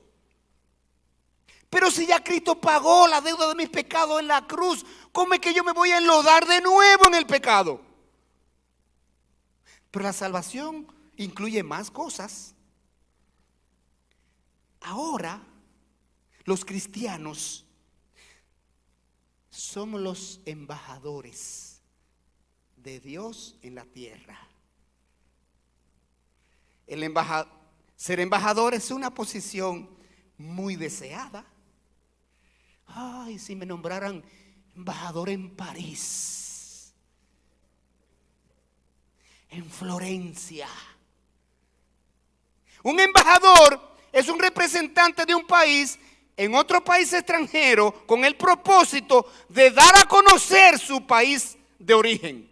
Speaker 1: Pero si ya Cristo pagó la deuda de mis pecados en la cruz, ¿cómo es que yo me voy a enlodar de nuevo en el pecado? Pero la salvación incluye más cosas. Ahora, los cristianos somos los embajadores de Dios en la tierra. Ser embajador es una posición muy deseada. Ay, si me nombraran embajador en París, en Florencia. Un embajador es un representante de un país en otro país extranjero con el propósito de dar a conocer su país de origen.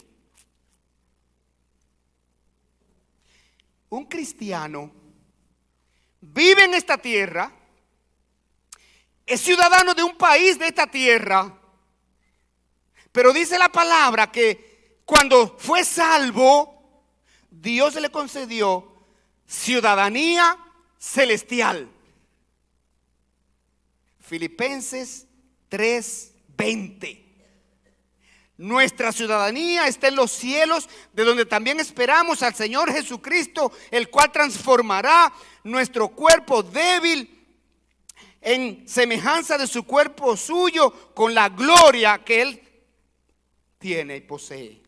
Speaker 1: Un cristiano vive en esta tierra, es ciudadano de un país de esta tierra, pero dice la palabra que cuando fue salvo, Dios le concedió ciudadanía celestial. Filipenses 3:20. Nuestra ciudadanía está en los cielos, de donde también esperamos al Señor Jesucristo, el cual transformará nuestro cuerpo débil en semejanza de su cuerpo suyo, con la gloria que Él tiene y posee.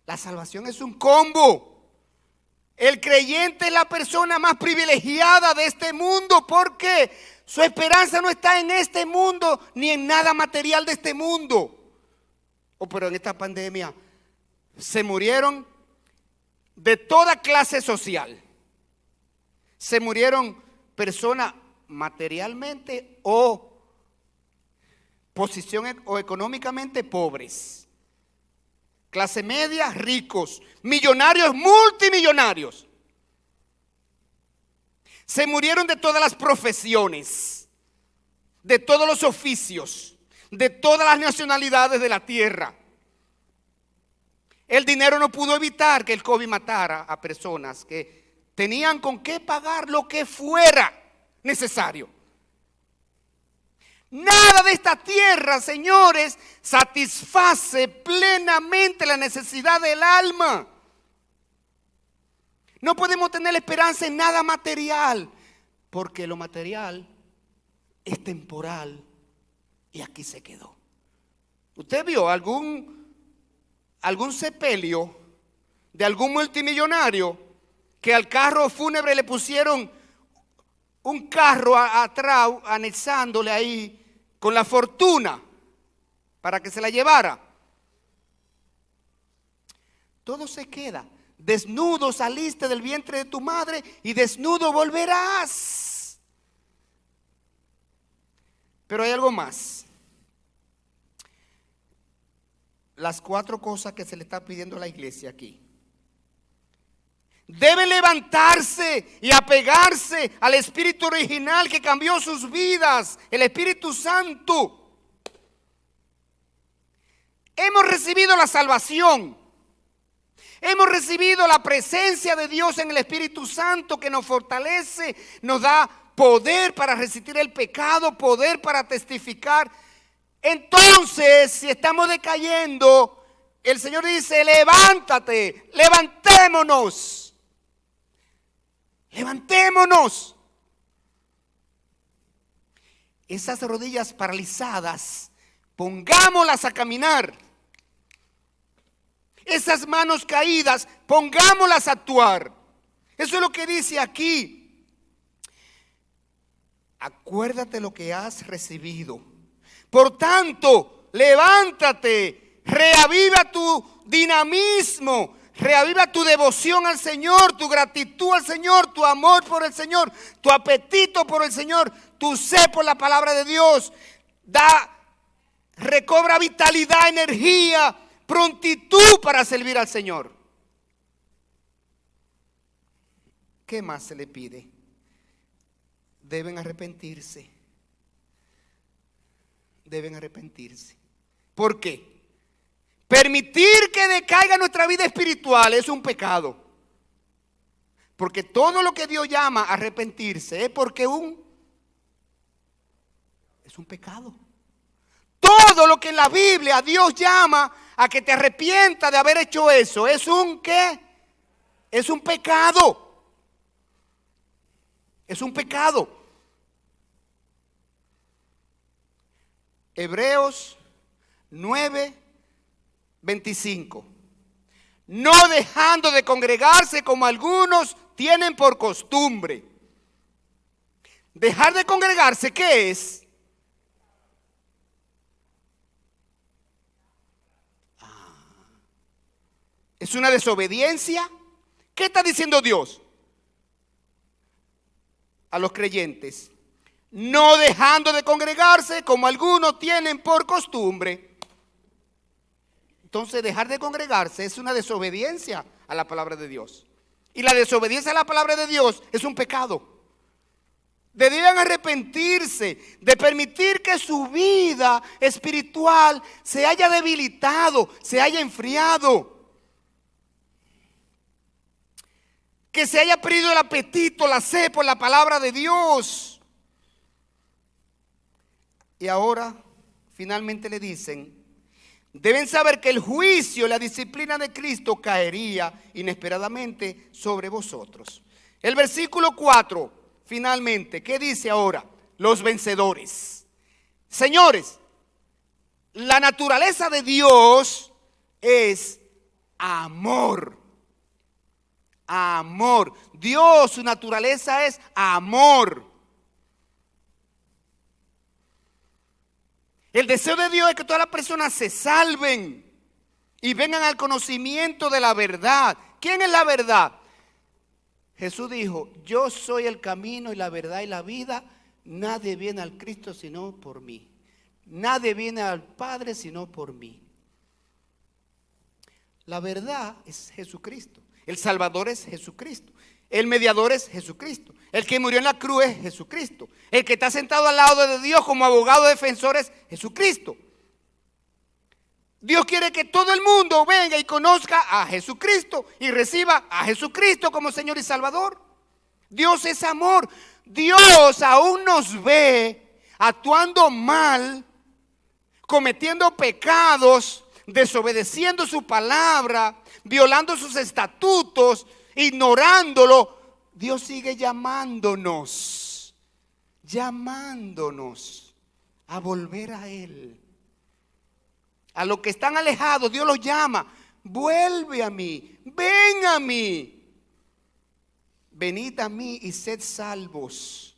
Speaker 1: La salvación es un combo. El creyente es la persona más privilegiada de este mundo, porque su esperanza no está en este mundo ni en nada material de este mundo. Pero en esta pandemia se murieron de toda clase social. Se murieron personas materialmente o posición o económicamente pobres, clase media, ricos, millonarios, multimillonarios. Se murieron de todas las profesiones, de todos los oficios, de todas las nacionalidades de la tierra. El dinero no pudo evitar que el COVID matara a personas que tenían con qué pagar lo que fuera necesario. Nada de esta tierra, señores, satisface plenamente la necesidad del alma. No podemos tener esperanza en nada material, porque lo material es temporal y aquí se quedó. ¿Usted vio algún sepelio de algún multimillonario que al carro fúnebre le pusieron un carro atrás, anexándole ahí con la fortuna para que se la llevara. Todo se queda. Desnudo saliste del vientre de tu madre y desnudo volverás. Pero hay algo más. Las 4 cosas que se le está pidiendo a la iglesia aquí. Debe levantarse y apegarse al Espíritu original que cambió sus vidas, el Espíritu Santo. Hemos recibido la salvación. Hemos recibido la presencia de Dios en el Espíritu Santo que nos fortalece, nos da poder para resistir el pecado, poder para testificar. Entonces, si estamos decayendo, el Señor dice: levántate, levantémonos. Levantémonos. Esas rodillas paralizadas, pongámoslas a caminar. Esas manos caídas, pongámoslas a actuar. Eso es lo que dice aquí. Acuérdate lo que has recibido. Por tanto, levántate, reaviva tu dinamismo. Reaviva tu devoción al Señor, tu gratitud al Señor, tu amor por el Señor, tu apetito por el Señor, tu sed por la palabra de Dios. Recobra vitalidad, energía, prontitud para servir al Señor. ¿Qué más se le pide? Deben arrepentirse. Deben arrepentirse. ¿Por qué? Permitir que decaiga nuestra vida espiritual es un pecado. Porque todo lo que Dios llama a arrepentirse es porque es un pecado. Todo lo que en la Biblia Dios llama a que te arrepientas de haber hecho eso, ¿es un qué? Es un pecado. Es un pecado. Hebreos 9:25. No dejando de congregarse como algunos tienen por costumbre. Dejar de congregarse, ¿qué es? ¿Es una desobediencia? ¿Qué está diciendo Dios a los creyentes? No dejando de congregarse como algunos tienen por costumbre. Entonces, dejar de congregarse es una desobediencia a la palabra de Dios. Y la desobediencia a la palabra de Dios es un pecado. Debían arrepentirse de permitir que su vida espiritual se haya debilitado, se haya enfriado. Que se haya perdido el apetito, la sed por la palabra de Dios. Y ahora, finalmente le dicen: deben saber que el juicio y la disciplina de Cristo caería inesperadamente sobre vosotros. El versículo 4, finalmente, ¿qué dice ahora? Los vencedores. Señores, la naturaleza de Dios es amor. Amor. Dios, su naturaleza es amor. El deseo de Dios es que todas las personas se salven y vengan al conocimiento de la verdad. ¿Quién es la verdad? Jesús dijo: yo soy el camino y la verdad y la vida. Nadie viene al Cristo sino por mí. Nadie viene al Padre sino por mí. La verdad es Jesucristo. El Salvador es Jesucristo. El mediador es Jesucristo. El que murió en la cruz es Jesucristo. El que está sentado al lado de Dios como abogado defensor es Jesucristo. Dios quiere que todo el mundo venga y conozca a Jesucristo y reciba a Jesucristo como Señor y Salvador. Dios es amor. Dios aún nos ve actuando mal, cometiendo pecados, desobedeciendo su palabra, violando sus estatutos, ignorándolo. Dios sigue llamándonos a volver a Él. A los que están alejados, Dios los llama: vuelve a mí, ven a mí. venid a mí y sed salvos.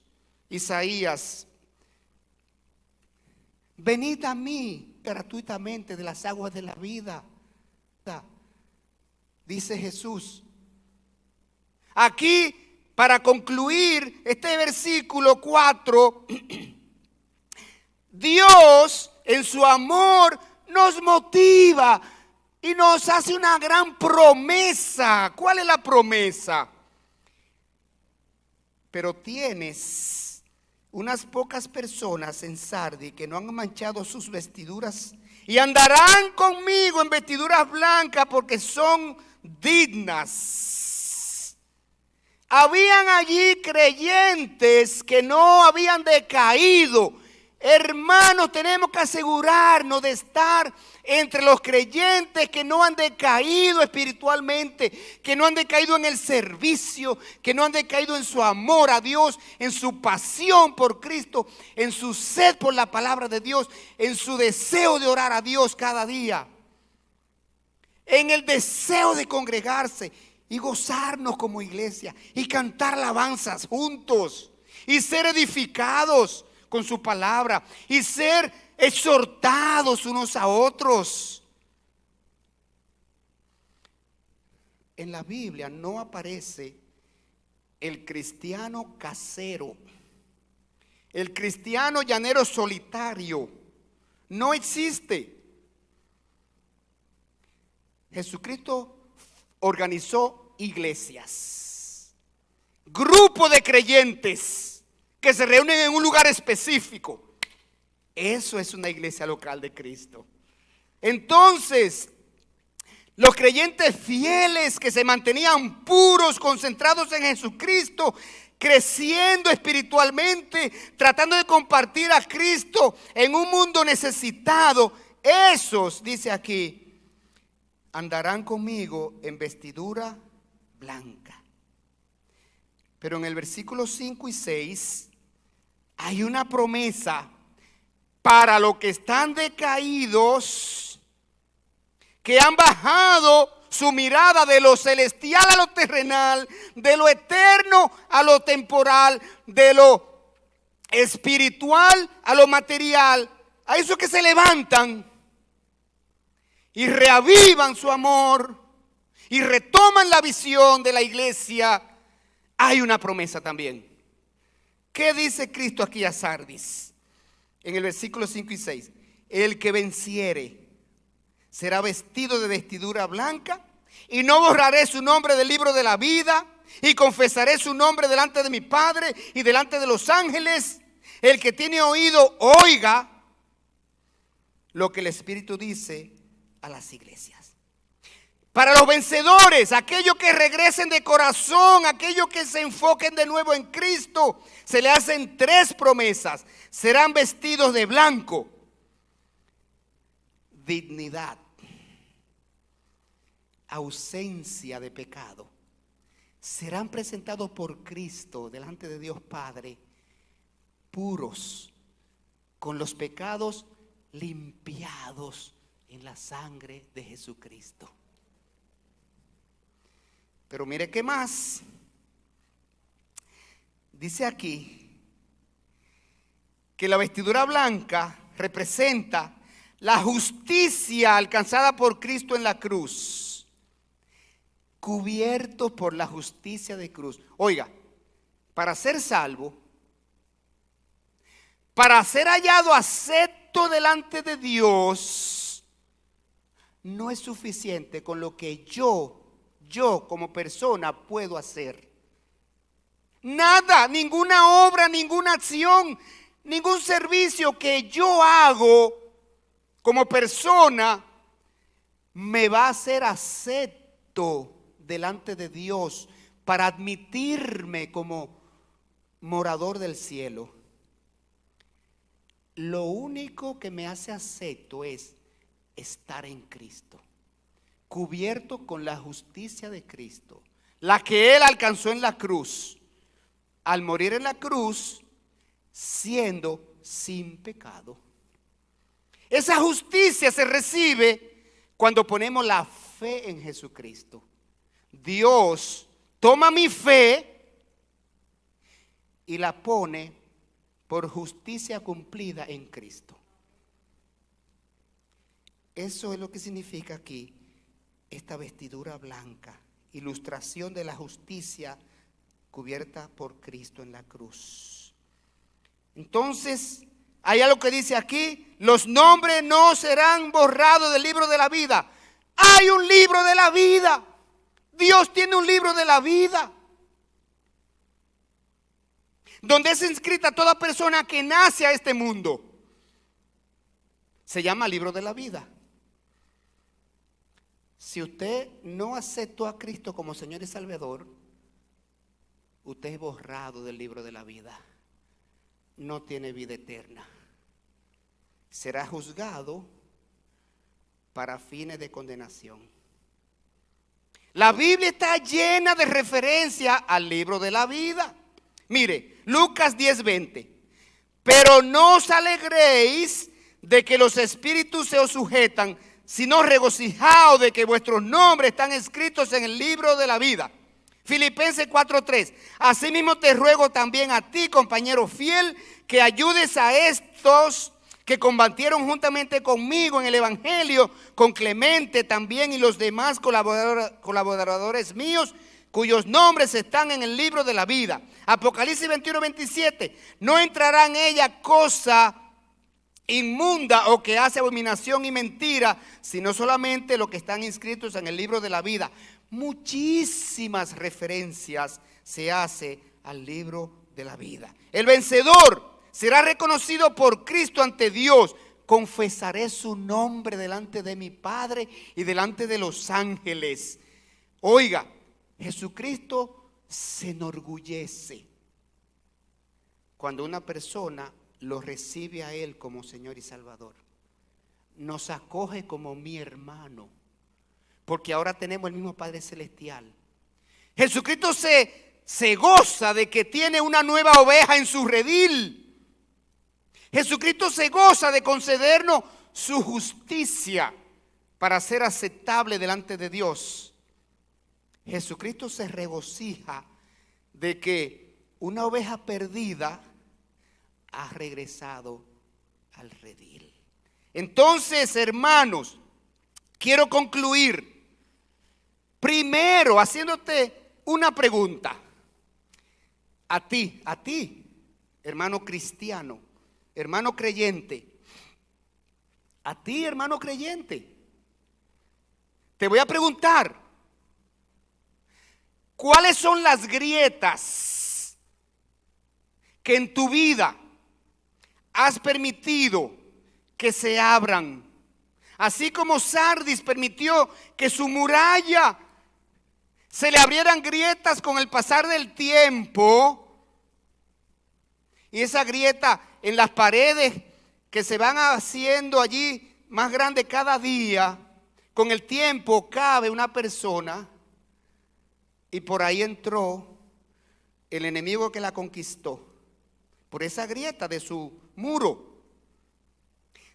Speaker 1: Isaías, venid a mí gratuitamente de las aguas de la vida, dice Jesús. Aquí, para concluir este versículo 4, Dios en su amor nos motiva y nos hace una gran promesa. ¿Cuál es la promesa? Pero tienes unas pocas personas en Sardis que no han manchado sus vestiduras y andarán conmigo en vestiduras blancas porque son dignas. Habían allí creyentes que no habían decaído. Hermanos, tenemos que asegurarnos de estar entre los creyentes que no han decaído espiritualmente, que no han decaído en el servicio, que no han decaído en su amor a Dios, en su pasión por Cristo, en su sed por la palabra de Dios, en su deseo de orar a Dios cada día, en el deseo de congregarse y gozarnos como iglesia y cantar alabanzas juntos y ser edificados con su palabra y ser exhortados unos a otros. En la Biblia no aparece el cristiano casero, el cristiano llanero solitario. No existe. Jesucristo organizó iglesias, grupo de creyentes que se reúnen en un lugar específico. Eso es una iglesia local de Cristo. Entonces, los creyentes fieles que se mantenían puros, concentrados en Jesucristo, creciendo espiritualmente, tratando de compartir a Cristo en un mundo necesitado, esos, dice aquí, andarán conmigo en vestidura blanca. Pero en el versículo 5 y 6 hay una promesa para los que están decaídos, que han bajado su mirada de lo celestial a lo terrenal, de lo eterno a lo temporal, de lo espiritual a lo material. A esos que se levantan y reavivan su amor y retoman la visión de la iglesia. Hay una promesa también. ¿Qué dice Cristo aquí a Sardis? En el versículo 5 y 6. El que venciere será vestido de vestidura blanca, y no borraré su nombre del libro de la vida, y confesaré su nombre delante de mi Padre y delante de los ángeles. El que tiene oído, oiga lo que el Espíritu dice a las iglesias. Para los vencedores, aquellos que regresen de corazón, aquellos que se enfoquen de nuevo en Cristo, se le hacen 3 promesas. Serán vestidos de blanco, dignidad, ausencia de pecado. Serán presentados por Cristo delante de Dios Padre, puros, con los pecados limpiados en la sangre de Jesucristo. Pero mire qué más. Dice aquí que la vestidura blanca representa la justicia alcanzada por Cristo en la cruz, cubierto por la justicia de cruz. Oiga, para ser salvo, para ser hallado acepto delante de Dios, no es suficiente con lo que yo como persona puedo hacer. Nada, ninguna obra, ninguna acción, ningún servicio que yo hago como persona me va a hacer acepto delante de Dios para admitirme como morador del cielo. Lo único que me hace acepto es estar en Cristo, cubierto con la justicia de Cristo, la que Él alcanzó en la cruz, al morir en la cruz, siendo sin pecado. Esa justicia se recibe cuando ponemos la fe en Jesucristo. Dios toma mi fe y la pone por justicia cumplida en Cristo. Eso es lo que significa aquí esta vestidura blanca, ilustración de la justicia cubierta por Cristo en la cruz. Entonces, hay algo que dice aquí: los nombres no serán borrados del libro de la vida. Hay un libro de la vida. Dios tiene un libro de la vida, donde es inscrita toda persona que nace a este mundo. Se llama libro de la vida. Si usted no aceptó a Cristo como Señor y Salvador, usted es borrado del libro de la vida. No tiene vida eterna. Será juzgado para fines de condenación. La Biblia está llena de referencia al libro de la vida. Mire, Lucas 10:20. Pero no os alegréis de que los espíritus se os sujetan, sino regocijaos de que vuestros nombres están escritos en el libro de la vida. Filipenses 4:3. Asimismo te ruego también a ti, compañero fiel, que ayudes a estos que combatieron juntamente conmigo en el evangelio, con Clemente también y los demás colaboradores míos, cuyos nombres están en el libro de la vida. Apocalipsis 21:27. No entrará en ella cosa inmunda o que hace abominación y mentira, sino solamente lo que están inscritos en el libro de la vida. Muchísimas referencias se hace al libro de la vida. El vencedor será reconocido por Cristo ante Dios. Confesaré su nombre delante de mi Padre y delante de los ángeles. Oiga, Jesucristo se enorgullece cuando una persona lo recibe a Él como Señor y Salvador. Nos acoge como mi hermano, porque ahora tenemos el mismo Padre Celestial. Jesucristo se goza de que tiene una nueva oveja en su redil. Jesucristo se goza de concedernos su justicia para ser aceptable delante de Dios. Jesucristo se regocija de que una oveja perdida ha regresado al redil. Entonces, hermanos, quiero concluir primero haciéndote una pregunta. A ti, hermano cristiano, hermano creyente. A ti, hermano creyente. Te voy a preguntar, ¿cuáles son las grietas que en tu vida has permitido que se abran? Así como Sardis permitió que su muralla se le abrieran grietas con el pasar del tiempo, y esa grieta en las paredes que se van haciendo allí más grande cada día, con el tiempo cabe una persona, y por ahí entró el enemigo que la conquistó, por esa grieta de su muro.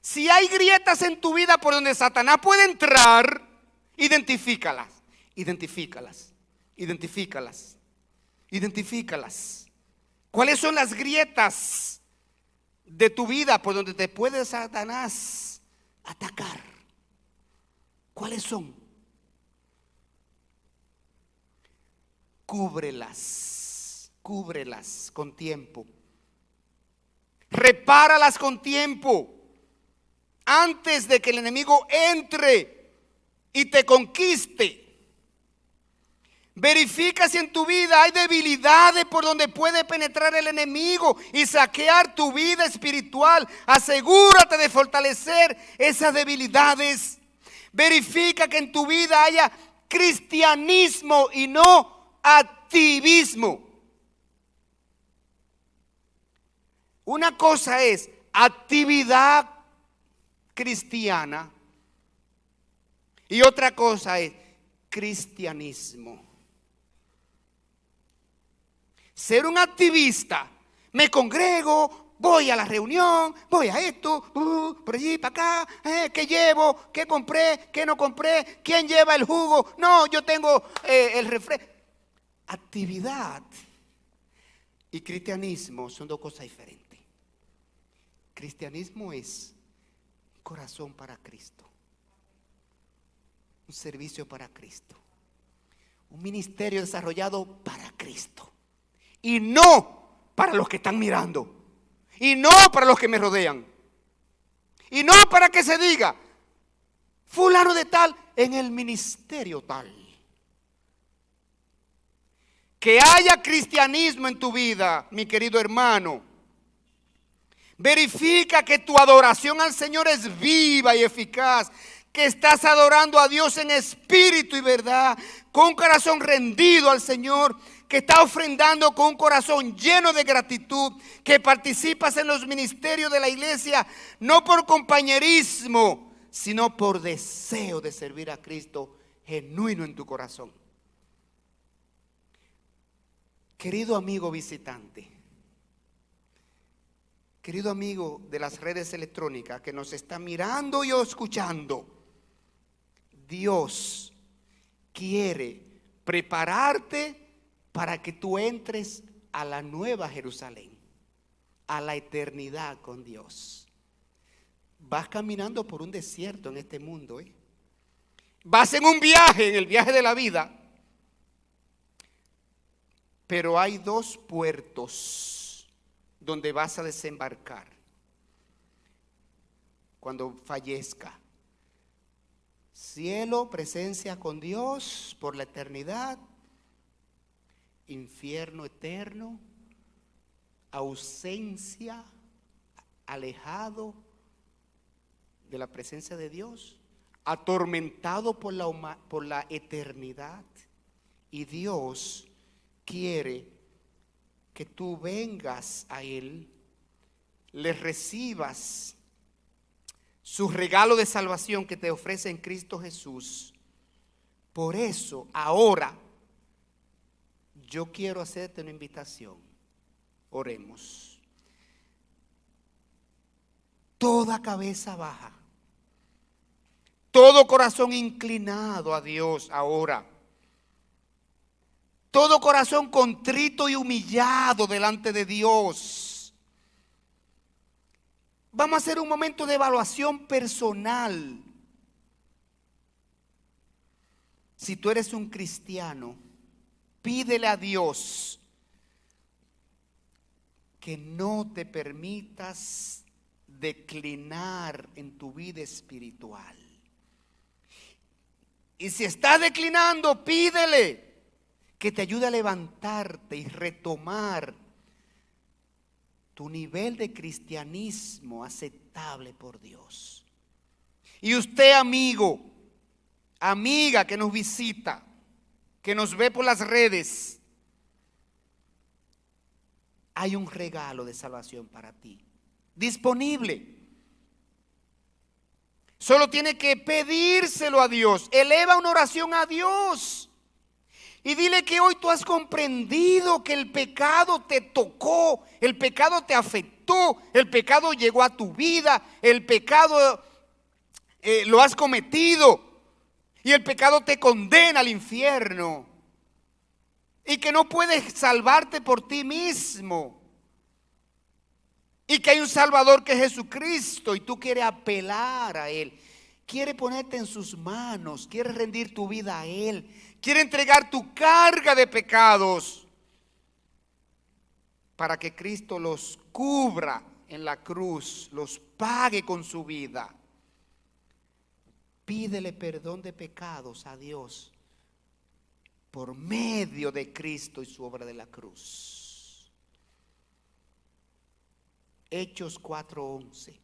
Speaker 1: Si hay grietas en tu vida por donde Satanás puede entrar, identifícalas. ¿Cuáles son las grietas de tu vida por donde te puede Satanás atacar? ¿Cuáles son? Cúbrelas con tiempo. Repáralas con tiempo, antes de que el enemigo entre y te conquiste. Verifica si en tu vida hay debilidades por donde puede penetrar el enemigo y saquear tu vida espiritual. Asegúrate de fortalecer esas debilidades. Verifica que en tu vida haya cristianismo y no activismo. Una cosa es actividad cristiana y otra cosa es cristianismo. Ser un activista, me congrego, voy a la reunión, voy a esto, por allí, para acá, ¿qué llevo? ¿Qué compré? ¿Qué no compré? ¿Quién lleva el jugo? No, yo tengo el refresco. Actividad y cristianismo son dos cosas diferentes. Cristianismo es un corazón para Cristo, un servicio para Cristo, un ministerio desarrollado para Cristo, y no para los que están mirando, y no para los que me rodean, y no para que se diga fulano de tal en el ministerio tal. Que haya cristianismo en tu vida, mi querido hermano, verifica que tu adoración al Señor es viva y eficaz, que estás adorando a Dios en espíritu y verdad, con un corazón rendido al Señor, que estás ofrendando con un corazón lleno de gratitud, que participas en los ministerios de la iglesia, no por compañerismo, sino por deseo de servir a Cristo genuino en tu corazón. Querido amigo visitante, querido amigo de las redes electrónicas que nos está mirando y escuchando, Dios quiere prepararte para que tú entres a la nueva Jerusalén, a la eternidad con Dios. Vas caminando por un desierto en este mundo, Vas en un viaje, en el viaje de la vida. Pero hay dos puertos donde vas a desembarcar cuando fallezca. Cielo, presencia con Dios por la eternidad. Infierno eterno, ausencia, alejado de la presencia de Dios, atormentado por la eternidad. Y Dios quiere que tú vengas a Él, le recibas su regalo de salvación que te ofrece en Cristo Jesús. Por eso, ahora, yo quiero hacerte una invitación. Oremos. Toda cabeza baja, todo corazón inclinado a Dios ahora. Todo corazón contrito y humillado delante de Dios. Vamos a hacer un momento de evaluación personal. Si tú eres un cristiano, pídele a Dios que no te permitas declinar en tu vida espiritual. Y si estás declinando, pídele que te ayude a levantarte y retomar tu nivel de cristianismo aceptable por Dios. Y usted, amigo, amiga que nos visita, que nos ve por las redes, hay un regalo de salvación para ti, disponible. Solo tiene que pedírselo a Dios. Eleva una oración a Dios. Y dile que hoy tú has comprendido que el pecado te tocó, el pecado te afectó, el pecado llegó a tu vida, el pecado lo has cometido y el pecado te condena al infierno. Y que no puedes salvarte por ti mismo. Y que hay un Salvador que es Jesucristo y tú quieres apelar a Él. Quieres ponerte en sus manos, quieres rendir tu vida a Él. Quiere entregar tu carga de pecados para que Cristo los cubra en la cruz, los pague con su vida. Pídele perdón de pecados a Dios por medio de Cristo y su obra de la cruz. Hechos 4:11.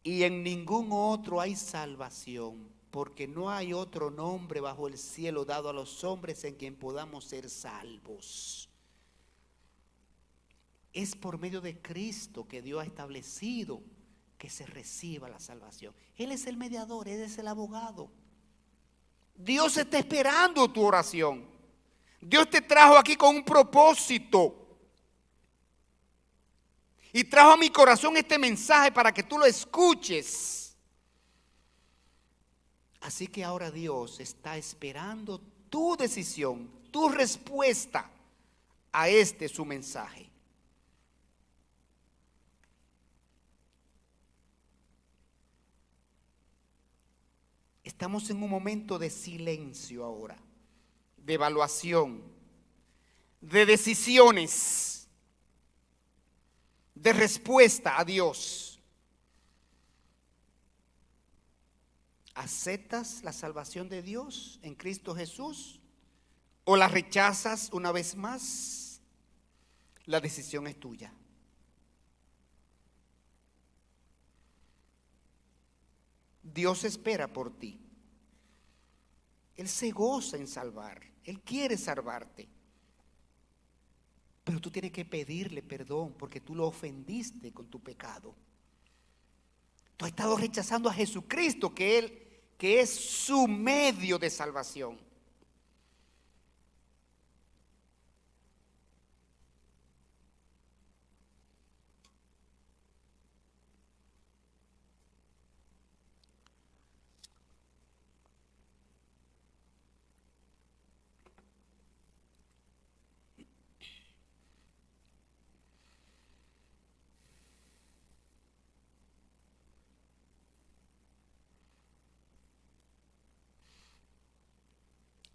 Speaker 1: Y en ningún otro hay salvación, porque no hay otro nombre bajo el cielo dado a los hombres en quien podamos ser salvos. Es por medio de Cristo que Dios ha establecido que se reciba la salvación. Él es el mediador, Él es el abogado. Dios está esperando tu oración. Dios te trajo aquí con un propósito. Y trajo a mi corazón este mensaje para que tú lo escuches. Así que ahora Dios está esperando tu decisión, tu respuesta a este su mensaje. Estamos en un momento de silencio ahora, de evaluación, de decisiones, de respuesta a Dios. ¿Aceptas la salvación de Dios en Cristo Jesús o la rechazas una vez más? La decisión es tuya. Dios espera por ti. Él se goza en salvar. Él quiere salvarte. Pero tú tienes que pedirle perdón porque tú lo ofendiste con tu pecado. Tú has estado rechazando a Jesucristo, que es su medio de salvación.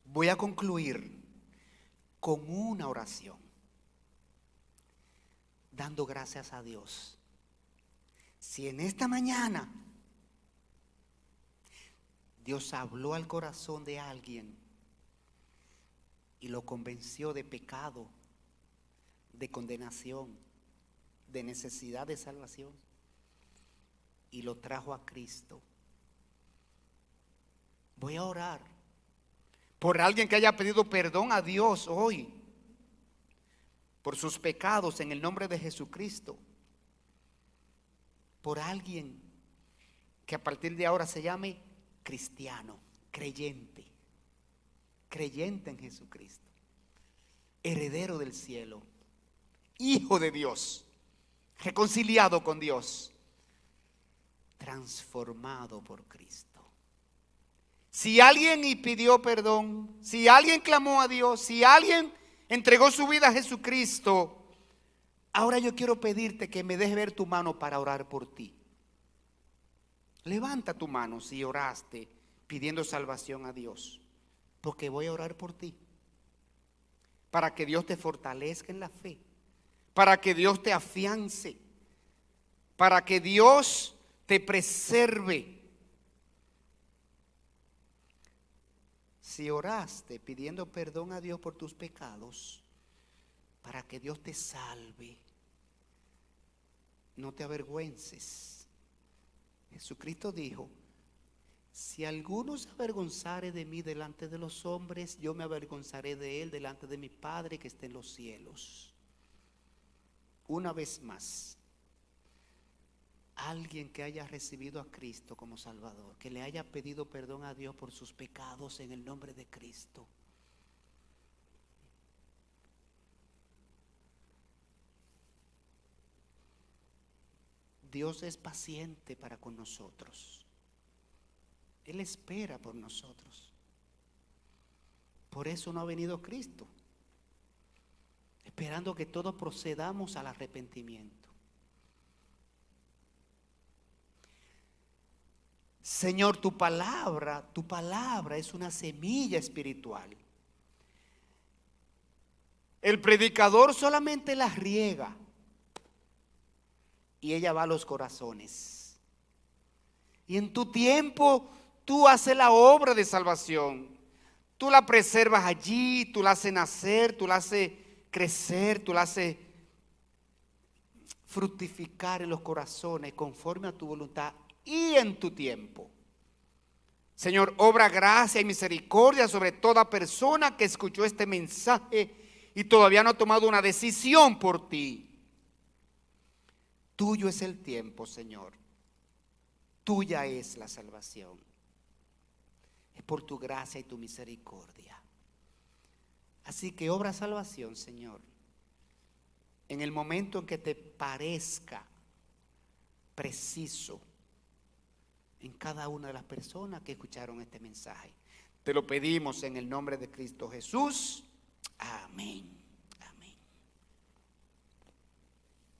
Speaker 1: Voy a concluir con una oración, dando gracias a Dios. Si en esta mañana Dios habló al corazón de alguien y lo convenció de pecado, de condenación, de necesidad de salvación, y lo trajo a Cristo, voy a orar por alguien que haya pedido perdón a Dios hoy por sus pecados en el nombre de Jesucristo. Por alguien que a partir de ahora se llame cristiano, creyente en Jesucristo, heredero del cielo, hijo de Dios, reconciliado con Dios, transformado por Cristo. Si alguien y pidió perdón, si alguien clamó a Dios, si alguien entregó su vida a Jesucristo, ahora yo quiero pedirte que me dejes ver tu mano para orar por ti. Levanta tu mano si oraste pidiendo salvación a Dios, porque voy a orar por ti, para que Dios te fortalezca en la fe, para que Dios te afiance, para que Dios te preserve. Si oraste pidiendo perdón a Dios por tus pecados, para que Dios te salve, no te avergüences. Jesucristo dijo: si alguno se avergonzare de mí delante de los hombres, yo me avergonzaré de él delante de mi Padre que está en los cielos. Una vez más, alguien que haya recibido a Cristo como Salvador, que le haya pedido perdón a Dios por sus pecados en el nombre de Cristo, Dios es paciente para con nosotros. Él espera por nosotros. Por eso no ha venido Cristo, esperando que todos procedamos al arrepentimiento. Señor, tu palabra es una semilla espiritual. El predicador solamente la riega y ella va a los corazones. Y en tu tiempo tú haces la obra de salvación. Tú la preservas allí, tú la haces nacer, tú la haces crecer, tú la haces fructificar en los corazones conforme a tu voluntad y en tu tiempo. Señor, obra gracia y misericordia sobre toda persona que escuchó este mensaje y todavía no ha tomado una decisión por ti. Tuyo es el tiempo, Señor. Tuya es la salvación. Es por tu gracia y tu misericordia. Así que obra salvación, Señor, en el momento en que te parezca preciso en cada una de las personas que escucharon este mensaje. Te lo pedimos en el nombre de Cristo Jesús.